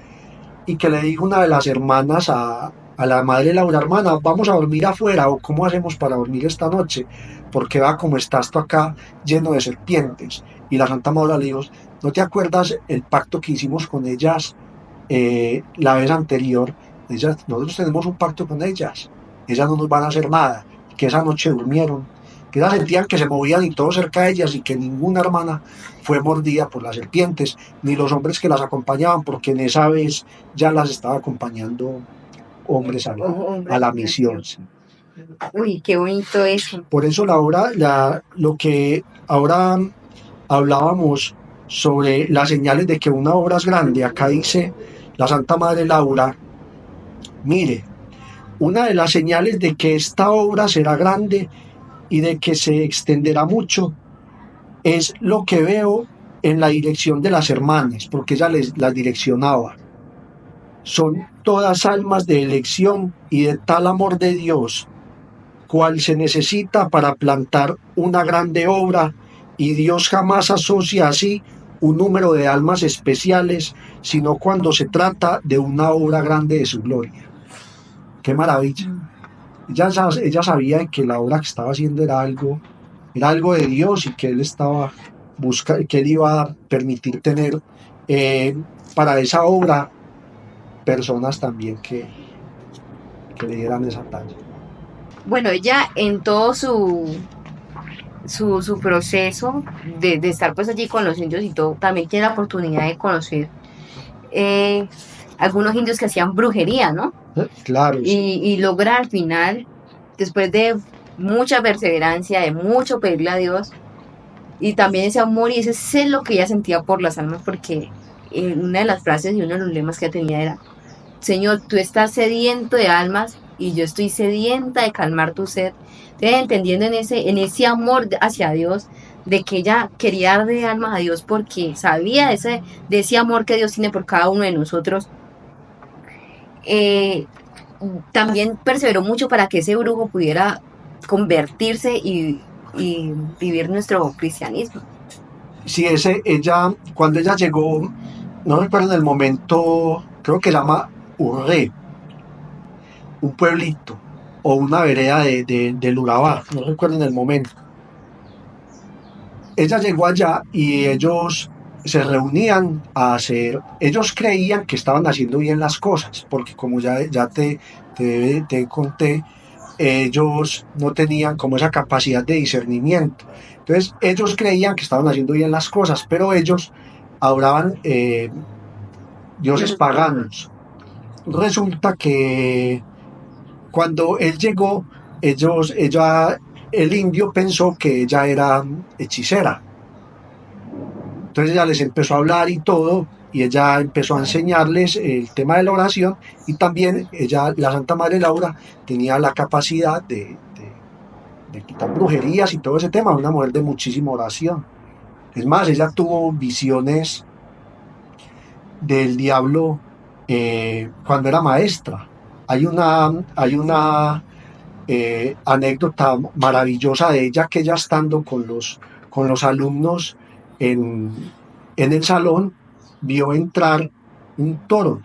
y que le dijo una de las hermanas a la madre Laura: hermana, vamos a dormir afuera, o cómo hacemos para dormir esta noche, porque va como está esto acá lleno de serpientes. Y la Santa Madre le dijo: ¿no te acuerdas el pacto que hicimos con ellas la vez anterior? Nosotros tenemos un pacto con ellas no nos van a hacer nada, que esa noche durmieron, que ellas sentían que se movían y todo cerca de ellas, y que ninguna hermana fue mordida por las serpientes, ni los hombres que las acompañaban, porque en esa vez ya las estaba acompañando hombres a la misión. Uy, qué bonito eso. Por eso lo que ahora hablábamos sobre las señales de que una obra es grande, acá dice la Santa Madre Laura: mire, una de las señales de que esta obra será grande y de que se extenderá mucho es lo que veo en la dirección de las hermanas, porque ella las direccionaba. Son todas almas de elección y de tal amor de Dios, cual se necesita para plantar una grande obra, y Dios jamás asocia así un número de almas especiales, sino cuando se trata de una obra grande de su gloria. ¡Qué maravilla! Ella sabía que la obra que estaba haciendo era algo de Dios, y que Él estaba que Él iba a permitir tener para esa obra personas también que le dieran esa talla. Bueno, ella en todo su proceso de estar pues allí con los indios y todo, también tiene la oportunidad de conocer algunos indios que hacían brujería, ¿no? Claro. Y logra al final, después de mucha perseverancia, de mucho pedirle a Dios, y también ese amor y ese celo que ella sentía por las almas, porque una de las frases y uno de los lemas que ella tenía era: Señor, tú estás sediento de almas y yo estoy sedienta de calmar tu sed. Entonces, entendiendo en ese amor hacia Dios, de que ella quería dar de almas a Dios porque sabía de ese amor que Dios tiene por cada uno de nosotros, también perseveró mucho para que ese brujo pudiera convertirse y vivir nuestro cristianismo. Sí, cuando ella llegó, no recuerdo en el momento, creo que se llama Urré, un pueblito o una vereda del Urabá, no recuerdo en el momento. Ella llegó allá y ellos se reunían a hacer, ellos creían que estaban haciendo bien las cosas, porque como ya te conté, ellos no tenían como esa capacidad de discernimiento. Entonces ellos creían que estaban haciendo bien las cosas, pero ellos adoraban dioses paganos, resulta que cuando él llegó, el indio pensó que ella era hechicera. Entonces ella les empezó a hablar y todo, y ella empezó a enseñarles el tema de la oración, y también ella, la Santa Madre Laura, tenía la capacidad de quitar brujerías y todo ese tema, una mujer de muchísima oración. Es más, ella tuvo visiones del diablo cuando era maestra. Hay una anécdota maravillosa de ella, que ella estando con los alumnos en el salón, vio entrar un toro,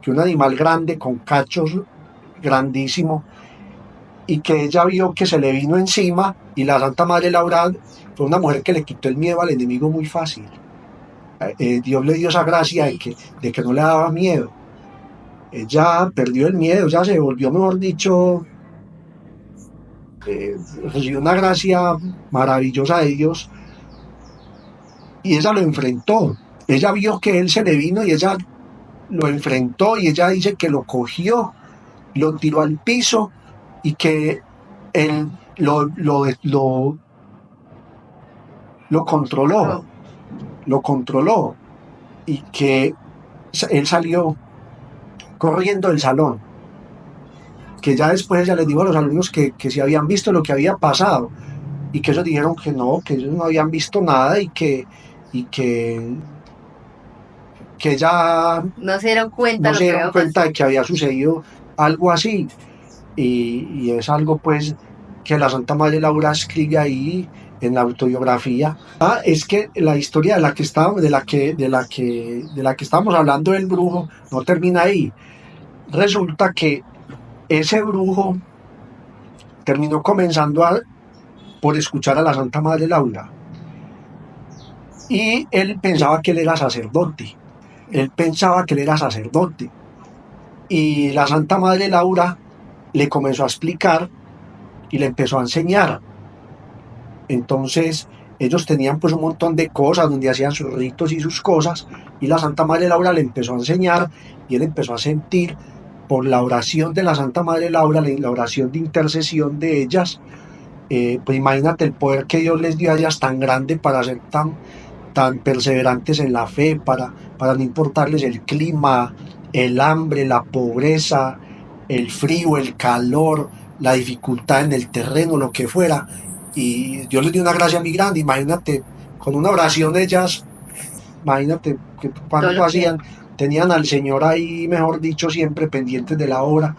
que un animal grande con cachos grandísimo, y que ella vio que se le vino encima, y la Santa Madre Laura fue una mujer que le quitó el miedo al enemigo muy fácil. Dios le dio esa gracia de que no le daba miedo. Ella perdió el miedo, ya se volvió, mejor dicho, recibió una gracia maravillosa de Dios, y ella lo enfrentó. Ella vio que él se le vino y ella lo enfrentó, y ella dice que lo cogió, lo tiró al piso, y que él lo controló, y que él salió corriendo del salón, que ya después ella les dijo a los alumnos que si habían visto lo que había pasado, y que ellos dijeron que ellos no habían visto nada, y que ya No se dieron cuenta no lo se que dieron había cuenta pasado. de que había sucedido algo así. Y es algo pues que la Santa Madre Laura escribe ahí en la autobiografía. Es que la historia de la que estábamos hablando del brujo no termina ahí. Resulta que ese brujo terminó comenzando por escuchar a la Santa Madre Laura, y él pensaba que él era sacerdote. Y la Santa Madre Laura le comenzó a explicar y le empezó a enseñar. Entonces ellos tenían pues un montón de cosas donde hacían sus ritos y sus cosas, y la Santa Madre Laura le empezó a enseñar, y él empezó a sentir por la oración de la Santa Madre Laura, la oración de intercesión de ellas. Pues imagínate el poder que Dios les dio a ellas tan grande para ser tan perseverantes en la fe, para no importarles el clima, el hambre, la pobreza, el frío, el calor, la dificultad en el terreno, lo que fuera. Y Dios les dio una gracia muy grande. Imagínate, con una oración ellas, imagínate que cuánto hacían, tenían al Señor ahí, mejor dicho, siempre pendientes de la obra.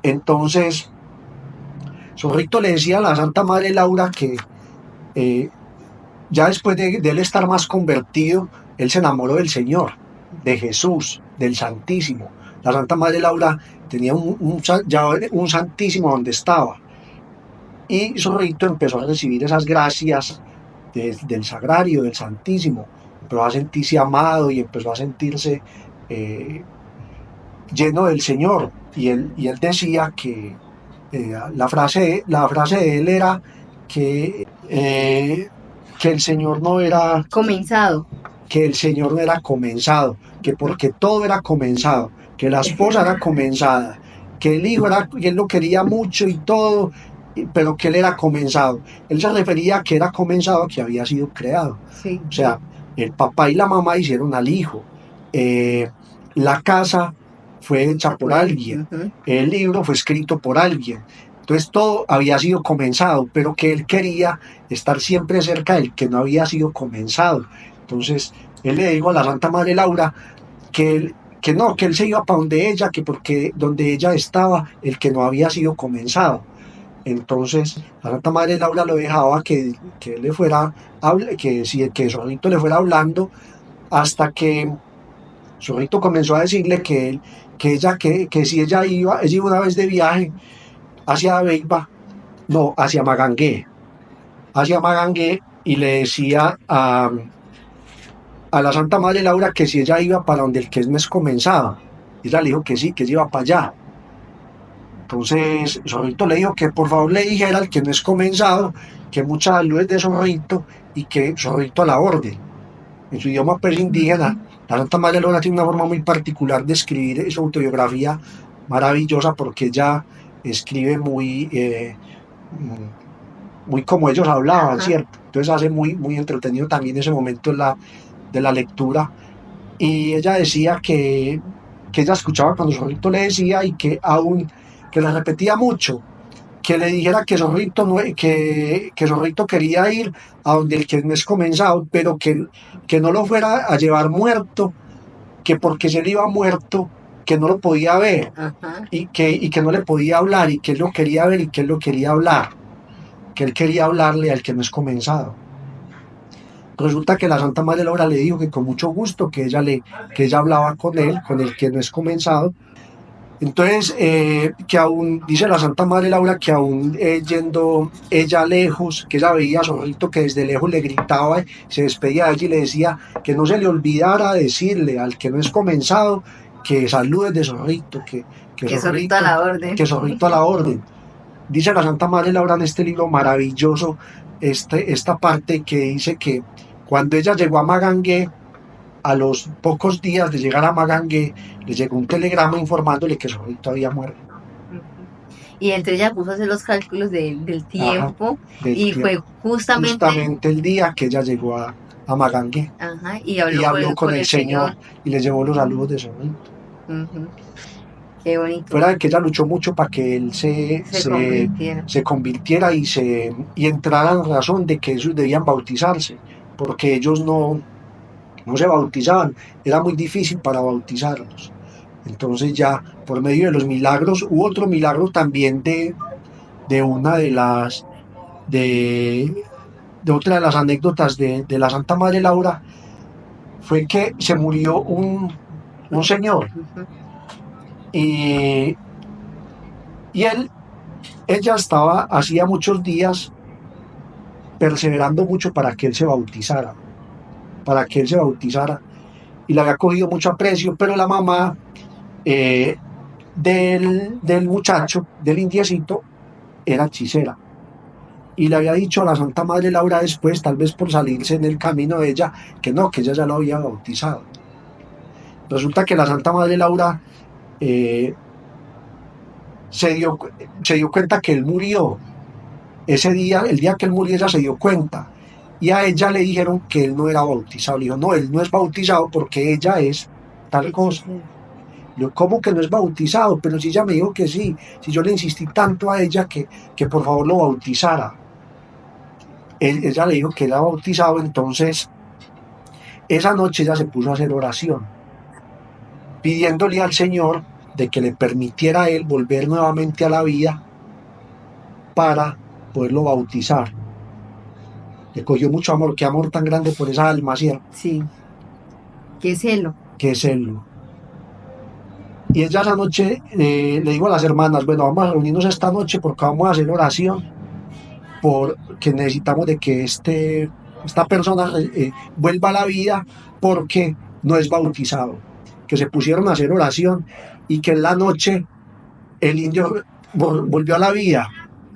Entonces, Zorrito le decía a la Santa Madre Laura que ya después de él estar más convertido, él se enamoró del Señor, de Jesús, del Santísimo. La Santa Madre Laura tenía un Santísimo donde estaba, y Zorrito empezó a recibir esas gracias del Sagrario, del Santísimo. Empezó a sentirse amado y empezó a sentirse lleno del Señor. Y él decía que la frase de él era que el Señor no era Comenzado. que el Señor no era comenzado, que porque todo era comenzado, que la esposa era comenzada, que el hijo que él lo quería mucho y todo, pero que él era comenzado. Él se refería a que era comenzado, que había sido creado. Sí. O sea, el papá y la mamá hicieron al hijo. La casa fue hecha por alguien. El libro fue escrito por alguien. Entonces todo había sido comenzado, pero que él quería estar siempre cerca del que no había sido comenzado. Entonces él le dijo a la Santa Madre Laura que él se iba para donde ella, que porque donde ella estaba, el que no había sido comenzado. Entonces la Santa Madre Laura lo dejaba que él le fuera, que Zorrito le fuera hablando, hasta que Zorrito comenzó a decirle que si ella iba una vez de viaje hacia Beiba, no, hacia Magangué, y le decía a la Santa Madre Laura que si ella iba para donde el que no es comenzado. Ella le dijo que sí, que ella iba para allá. Entonces Zorrito le dijo que por favor le dijera al que no es comenzado que muchas saludes de Zorrito, y que Zorrito a la orden, en su idioma pues indígena, La Santa Madre Laura tiene una forma muy particular de escribir su autobiografía, maravillosa, porque ella escribe muy como ellos hablaban, Ajá. ¿cierto? Entonces hace muy entretenido también ese momento de la lectura. Y ella decía que ella escuchaba cuando Zorrito le decía y que aún, que le repetía mucho, que le dijera que Zorrito, no, que Zorrito quería ir a donde el que no es comenzado, pero que no lo fuera a llevar muerto, que porque si él iba muerto, que no lo podía ver Ajá. y que no le podía hablar y que él lo quería ver y que él lo quería hablar, que él quería hablarle al que no es comenzado. Resulta que la Santa Madre Laura le dijo que con mucho gusto, que ella hablaba con el que no es comenzado. Entonces, que aún, dice la Santa Madre Laura, que aún yendo ella lejos, que ella veía a Zorrito que desde lejos le gritaba, se despedía de ella y le decía que no se le olvidara decirle al que no es comenzado que saludes de Zorrito, Que Zorrito a la orden. que Zorrito a la orden. Dice la Santa Madre Laura en este libro maravilloso, esta parte que dice que cuando ella llegó a Magangué, a los pocos días de llegar a Magangué, le llegó un telegrama informándole que Zorrito había muerto. Y entonces ella puso a hacer los cálculos del tiempo. Ajá, del y tiempo. fue justamente el día que ella llegó a Magangué. Ajá, Y habló con el Señor y le llevó los saludos de Zorrito. Uh-huh. Qué bonito. Fuera de que ella luchó mucho para que él se convirtiera y entrara en razón de que ellos debían bautizarse, porque ellos no se bautizaban, era muy difícil para bautizarlos. Entonces ya por medio de los milagros, hubo otro milagro también de una de las de otra de las anécdotas de la Santa Madre Laura, fue que se murió un señor. Uh-huh. Y ella estaba hacía muchos días perseverando mucho para que él se bautizara, y le había cogido mucho aprecio, pero la mamá del muchacho, del indiecito, era hechicera, y le había dicho a la Santa Madre Laura después, tal vez por salirse en el camino de ella, que no, que ella ya lo había bautizado. Resulta que la Santa Madre Laura se dio cuenta que él murió. Ese día, el día que él murió, ella se dio cuenta. Y a ella le dijeron que él no era bautizado. Le dijo, no, él no es bautizado porque ella es tal cosa. Yo, ¿cómo que no es bautizado? Pero si ella me dijo que sí, si yo le insistí tanto a ella que por favor lo bautizara. Ella le dijo que era bautizado, entonces esa noche ella se puso a hacer oración, pidiéndole al Señor de que le permitiera a él volver nuevamente a la vida para poderlo bautizar. Le cogió mucho amor, qué amor tan grande por esa alma, ¿cierto? Sí, qué celo. Qué celo. Y ella esa noche le dijo a las hermanas, bueno, vamos a reunirnos esta noche porque vamos a hacer oración, porque necesitamos de que esta persona vuelva a la vida porque no es bautizado. Que se pusieron a hacer oración y que en la noche el indio volvió a la vida,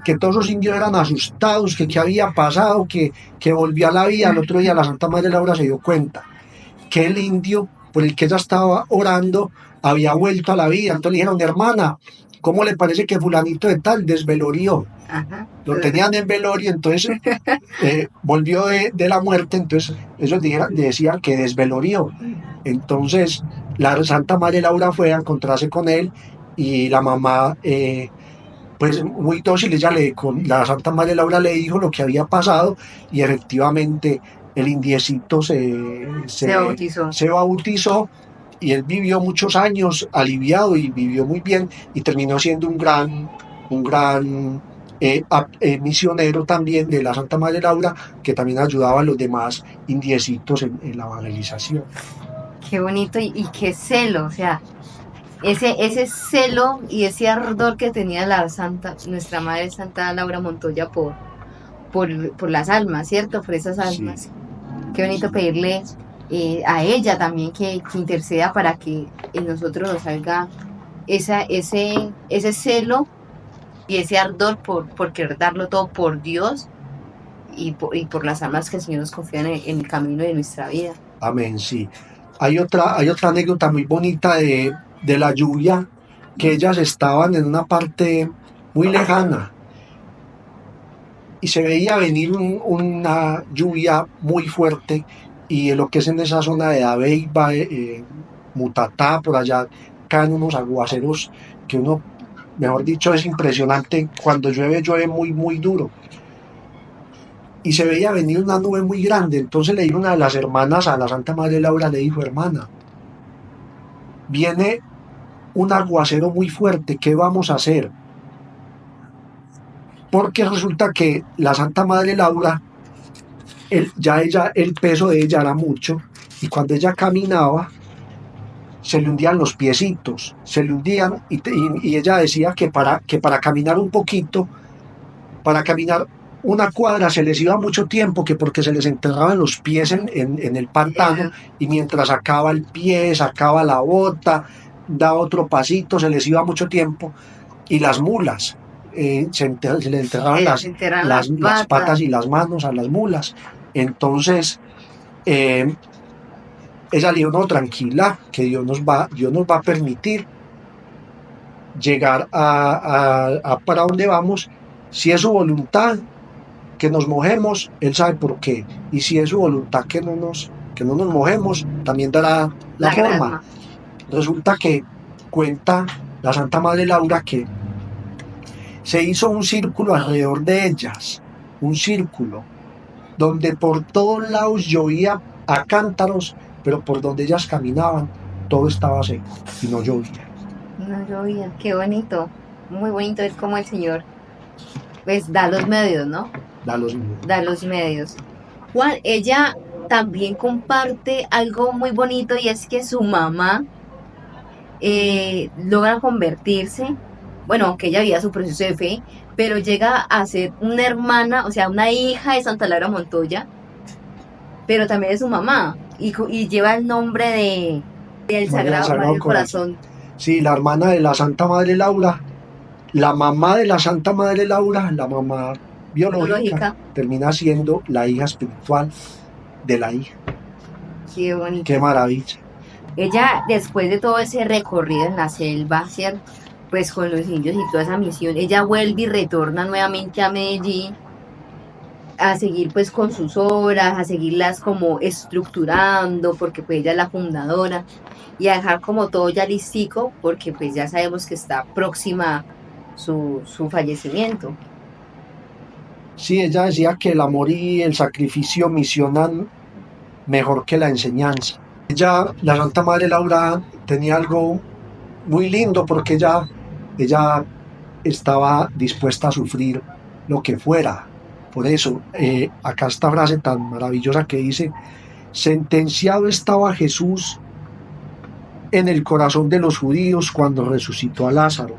que todos los indios eran asustados, que qué había pasado, que volvió a la vida. El otro día la Santa Madre Laura se dio cuenta que el indio por el que ella estaba orando había vuelto a la vida. Entonces le dijeron, hermana, ¿cómo le parece que fulanito de tal desvelorió? Ajá. Lo tenían en velorio, entonces volvió de la muerte, entonces ellos decían que desvelorió. Entonces la Santa Madre Laura fue a encontrarse con él y la mamá, pues muy dócil, la Santa Madre Laura le dijo lo que había pasado y efectivamente el indiecito se bautizó y él vivió muchos años aliviado y vivió muy bien y terminó siendo un gran misionero también de la Santa Madre Laura, que también ayudaba a los demás indiecitos en la evangelización. Qué bonito y qué celo, o sea, ese celo y ese ardor que tenía nuestra Madre Santa Laura Montoya por las almas, ¿cierto? Por esas almas. Sí. Qué bonito pedirle a ella también que interceda para que en nosotros nos salga ese celo y ese ardor por querer darlo todo por Dios y por las almas que el Señor nos confía en el camino de nuestra vida. Amén, sí. hay otra anécdota muy bonita de la lluvia, que ellas estaban en una parte muy lejana y se veía venir una lluvia muy fuerte, y en lo que es en esa zona de Abeiba, Mutatá, por allá caen unos aguaceros que uno, mejor dicho, es impresionante. Cuando llueve, llueve muy, muy duro. Y se veía venir una nube muy grande. Entonces le dijo una de las hermanas a la Santa Madre Laura, le dijo: hermana, viene un aguacero muy fuerte, ¿qué vamos a hacer? Porque resulta que la Santa Madre Laura, el peso de ella era mucho, y cuando ella caminaba, se le hundían los piecitos, se le hundían, y ella decía que para caminar un poquito, para caminar una cuadra se les iba mucho tiempo, que porque se les enterraban los pies en el pantano, y mientras sacaba el pie, sacaba la bota, daba otro pasito, se les iba mucho tiempo. Y las mulas, se le enterraban las patas y las manos a las mulas. Entonces, ella le dijo: no, tranquila, que Dios nos va a permitir llegar a para donde vamos. Si es su voluntad que nos mojemos, Él sabe por qué. Y si es su voluntad que no nos mojemos, también dará la forma. Grasma. Resulta que cuenta la Santa Madre Laura que se hizo un círculo alrededor de ellas, un círculo, donde por todos lados llovía a cántaros, pero por donde ellas caminaban todo estaba seco y no llovía. No llovía, qué bonito, muy bonito ver cómo el Señor pues da los medios, ¿no? Da los medios. Juan, ella también comparte algo muy bonito, y es que su mamá logra convertirse, bueno, aunque ella había su proceso de fe, pero llega a ser una hermana, o sea, una hija de Santa Laura Montoya, pero también de su mamá, y lleva el nombre del Sagrado Corazón. Sí, la hermana de la Santa Madre Laura, la mamá de la Santa Madre Laura, la mamá biológica, termina siendo la hija espiritual de la hija. Qué bonito. Qué maravilla. Ella, después de todo ese recorrido en la selva, ¿cierto?, pues con los indios y toda esa misión, ella vuelve y retorna nuevamente a Medellín a seguir pues con sus obras, a seguirlas como estructurando, porque pues ella es la fundadora, y a dejar como todo ya listico, porque pues ya sabemos que está próxima su fallecimiento. Sí, ella decía que el amor y el sacrificio misionan mejor que la enseñanza. Ella, la Santa Madre Laura, tenía algo muy lindo, porque ella estaba dispuesta a sufrir lo que fuera. Por eso, acá esta frase tan maravillosa que dice: sentenciado estaba Jesús en el corazón de los judíos cuando resucitó a Lázaro,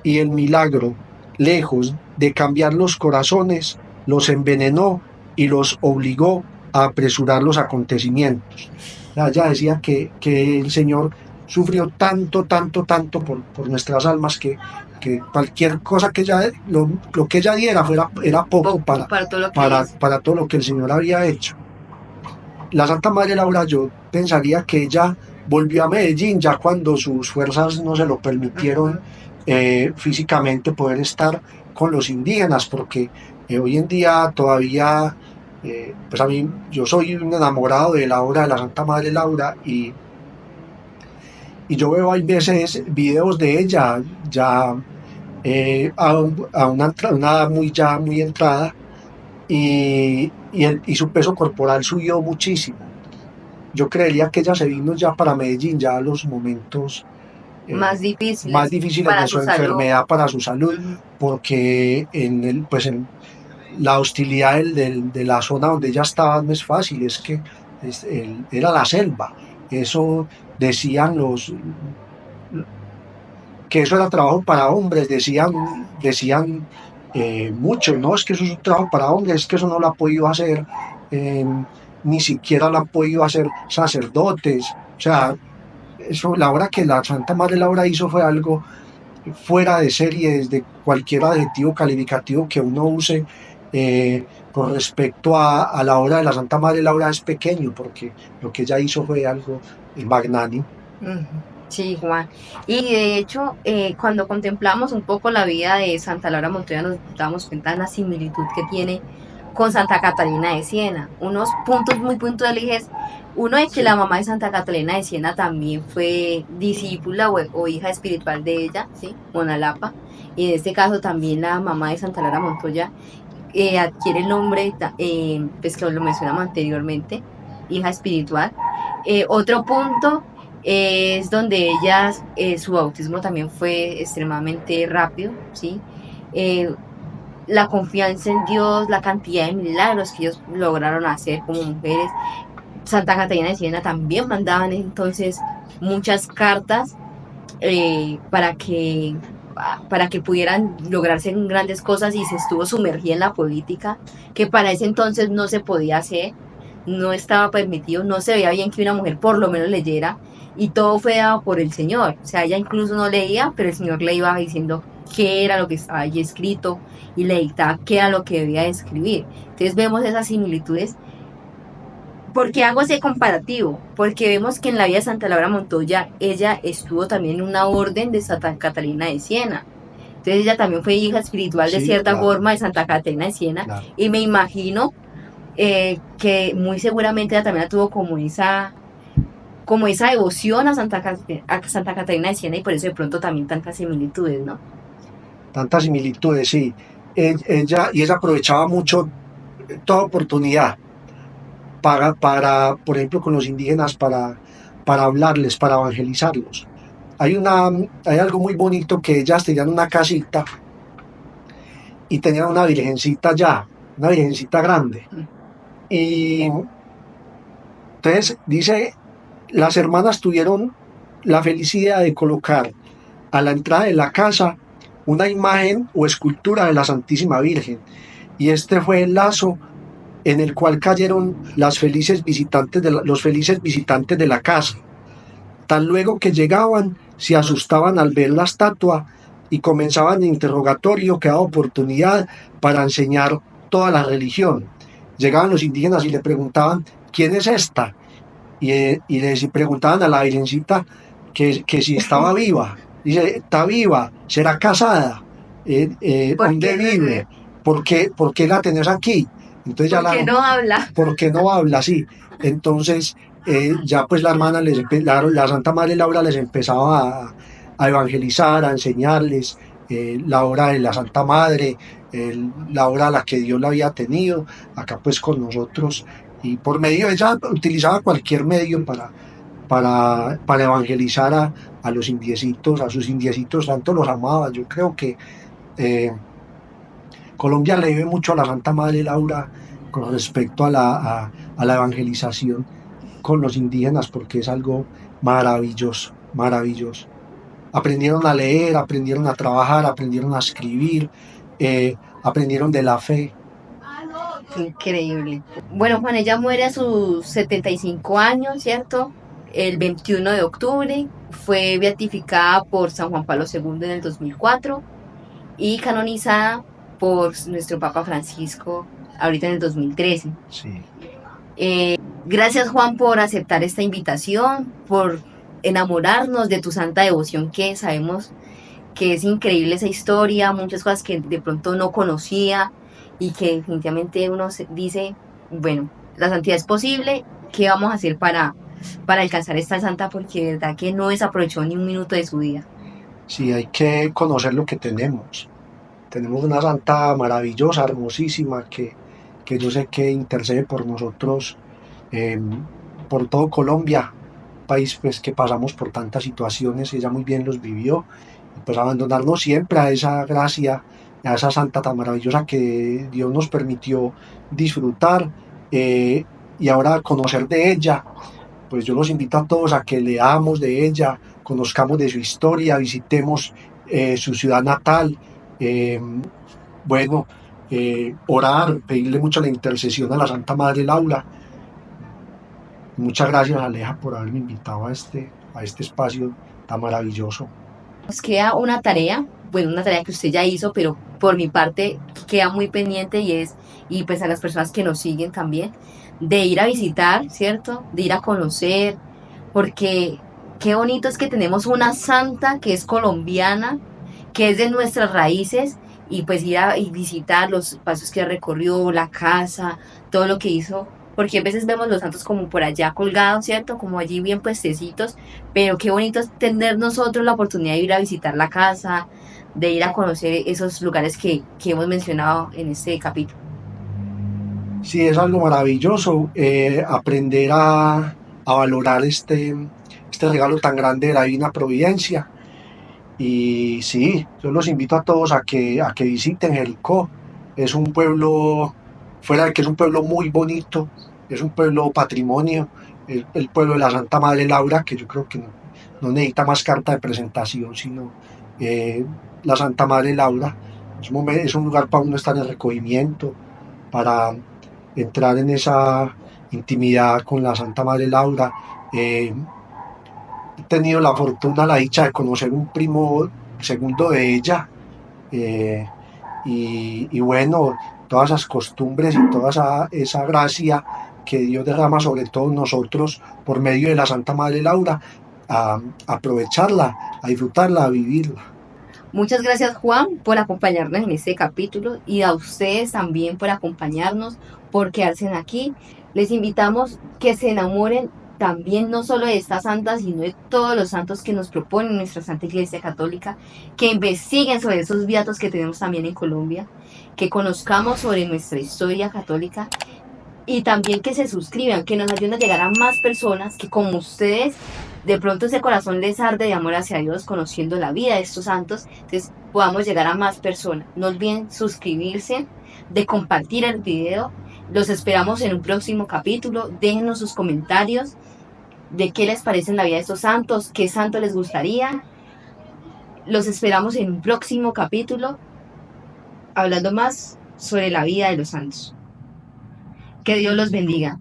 y el milagro, lejos de cambiar los corazones, los envenenó y los obligó a apresurar los acontecimientos. Ella decía que el Señor sufrió tanto por nuestras almas, que cualquier cosa que ella, lo que ella diera era poco para todo lo que el Señor había hecho. La Santa Madre Laura, yo pensaría que ella volvió a Medellín ya cuando sus fuerzas no se lo permitieron físicamente poder estar con los indígenas, porque hoy en día todavía, pues a mí, yo soy un enamorado de la obra de la Santa Madre Laura, y yo veo, hay veces, videos de ella ya a una edad muy entrada, y su peso corporal subió muchísimo. Yo creería que ella se vino ya para Medellín, ya a los momentos más difíciles de su enfermedad, para su salud, porque en la hostilidad de la zona donde ella estaba no es fácil, es que era la selva. Eso decían que eso era trabajo para hombres, decían mucho, no, es que eso es un trabajo para hombres, es que eso no lo ha podido hacer, ni siquiera lo han podido hacer sacerdotes. O sea, eso, la obra que la Santa Madre Laura hizo fue algo fuera de serie, desde cualquier adjetivo calificativo que uno use, con respecto a la obra de la Santa Madre Laura es pequeño, porque lo que ella hizo fue algo magnánimo. Ujú. Sí, Juan. Y de hecho, cuando contemplamos un poco la vida de Santa Laura Montoya, nos damos cuenta de la similitud que tiene con Santa Catalina de Siena. Unos puntos muy puntuales. Uno de que Sí. la mamá de Santa Catalina de Siena también fue discípula o hija espiritual de ella, ¿sí? Mona Lapa. Y en este caso también la mamá de Santa Laura Montoya adquiere el nombre, pues que lo mencionamos anteriormente, hija espiritual. Otro punto es donde ella, su bautismo también fue extremadamente rápido, ¿sí? Eh, la confianza en Dios, la cantidad de milagros que ellos lograron hacer como mujeres. Santa Catalina de Siena también mandaban entonces muchas cartas para que pudieran lograrse grandes cosas, y se estuvo sumergida en la política, que para ese entonces no se podía hacer, no estaba permitido, no se veía bien que una mujer por lo menos leyera, y todo fue dado por el Señor. O sea, ella incluso no leía, pero el Señor le iba diciendo qué era lo que estaba allí escrito y le dictaba qué era lo que debía de escribir. Entonces vemos esas similitudes. ¿Por qué hago ese comparativo? Porque vemos que en la vida de Santa Laura Montoya, ella estuvo también en una orden de Santa Catalina de Siena. Entonces ella también fue hija espiritual de Sí, cierta claro, forma de Santa Catalina de Siena. claro. Y me imagino que muy seguramente ella también tuvo como esa devoción a Santa Catalina de Siena, y por eso de pronto también tantas similitudes, ¿no? Tantas similitudes, sí. Ella aprovechaba mucho toda oportunidad por ejemplo, con los indígenas, para hablarles, para evangelizarlos. Hay algo muy bonito, que ellas tenían una casita y tenían una virgencita allá, una virgencita grande. Y entonces dice, las hermanas tuvieron la felicidad de colocar a la entrada de la casa una imagen o escultura de la Santísima Virgen. Y este fue el lazo en el cual cayeron los felices visitantes de la casa. Tan luego que llegaban, se asustaban al ver la estatua y comenzaban el interrogatorio que daba oportunidad para enseñar toda la religión. Llegaban los indígenas y le preguntaban, ¿quién es esta? Y les preguntaban a la virgencita que si estaba viva. Dice, está viva, será casada, ¿dónde vive? ¿Por qué la tenés aquí? Entonces ya Porque no habla. ¿por qué no habla así? Entonces ya pues la hermana la Santa Madre Laura les empezaba a evangelizar, a enseñarles la obra de la Santa Madre, la obra a la que Dios la había tenido acá pues con nosotros, y por medio, ella utilizaba cualquier medio para evangelizar a los indiecitos, a sus indiecitos, tanto los amaba. Yo creo que Colombia le debe mucho a la Santa Madre Laura con respecto a la evangelización con los indígenas, porque es algo maravilloso, maravilloso. Aprendieron a leer, aprendieron a trabajar, aprendieron a escribir, aprendieron de la fe. Increíble. Bueno, Juan, ella muere a sus 75 años, ¿cierto? El 21 de octubre. Fue beatificada por San Juan Pablo II en el 2004 y canonizada por nuestro Papa Francisco ahorita en el 2013. Sí. Gracias, Juan, por aceptar esta invitación, por enamorarnos de tu santa devoción, que sabemos que es increíble esa historia, muchas cosas que de pronto no conocía, y que definitivamente uno dice, bueno, la santidad es posible, ¿qué vamos a hacer para alcanzar esta santa? Porque de verdad que no desaprovechó ni un minuto de su vida. Sí, hay que conocer lo que tenemos. Tenemos una santa maravillosa, hermosísima, que yo sé que intercede por nosotros, por todo Colombia, país pues que pasamos por tantas situaciones. Ella muy bien los vivió, y pues abandonarnos siempre a esa gracia, a esa santa tan maravillosa que Dios nos permitió disfrutar, y ahora conocer de ella. Pues yo los invito a todos a que leamos de ella, conozcamos de su historia, visitemos su ciudad natal, bueno, orar, pedirle mucho la intercesión a la Santa Madre Laura. Muchas gracias, Aleja, por haberme invitado a este espacio tan maravilloso. Nos queda una tarea bueno, una tarea que usted ya hizo, pero por mi parte queda muy pendiente y pues a las personas que nos siguen también, de ir a visitar, ¿cierto? De ir a conocer, porque qué bonito es que tenemos una santa que es colombiana, que es de nuestras raíces, y pues ir a y visitar los pasos que recorrió, la casa, todo lo que hizo, porque a veces vemos los santos como por allá colgados, ¿cierto? Como allí bien puestecitos, pero qué bonito es tener nosotros la oportunidad de ir a visitar la casa, de ir a conocer esos lugares que hemos mencionado en este capítulo. Sí, es algo maravilloso aprender a valorar este regalo tan grande de la Divina Providencia. Y sí, yo los invito a todos a que visiten Jericó. Es un pueblo, fuera de que es un pueblo muy bonito, es un pueblo patrimonio, el pueblo de la Santa Madre Laura, que yo creo que no necesita más carta de presentación, sino eh, la Santa Madre Laura. Es un lugar para uno estar en recogimiento, para entrar en esa intimidad con la Santa Madre Laura. Eh, He tenido la fortuna, la dicha de conocer un primo segundo de ella. eh, y bueno, todas esas costumbres y toda esa gracia que Dios derrama sobre todos nosotros por medio de la Santa Madre Laura, a aprovecharla, a disfrutarla, a vivirla. Muchas gracias, Juan, por acompañarnos en este capítulo y a ustedes también por acompañarnos, por quedarse aquí. Les invitamos que se enamoren también no solo de esta santa, sino de todos los santos que nos propone nuestra Santa Iglesia Católica, que investiguen sobre esos beatos que tenemos también en Colombia, que conozcamos sobre nuestra historia católica y también que se suscriban, que nos ayuden a llegar a más personas que como ustedes, de pronto ese corazón les arde de amor hacia Dios, conociendo la vida de estos santos, entonces podamos llegar a más personas. No olviden suscribirse, de compartir el video. Los esperamos en un próximo capítulo. Déjenos sus comentarios de qué les parece la vida de estos santos, qué santo les gustaría. Los esperamos en un próximo capítulo, hablando más sobre la vida de los santos. Que Dios los bendiga.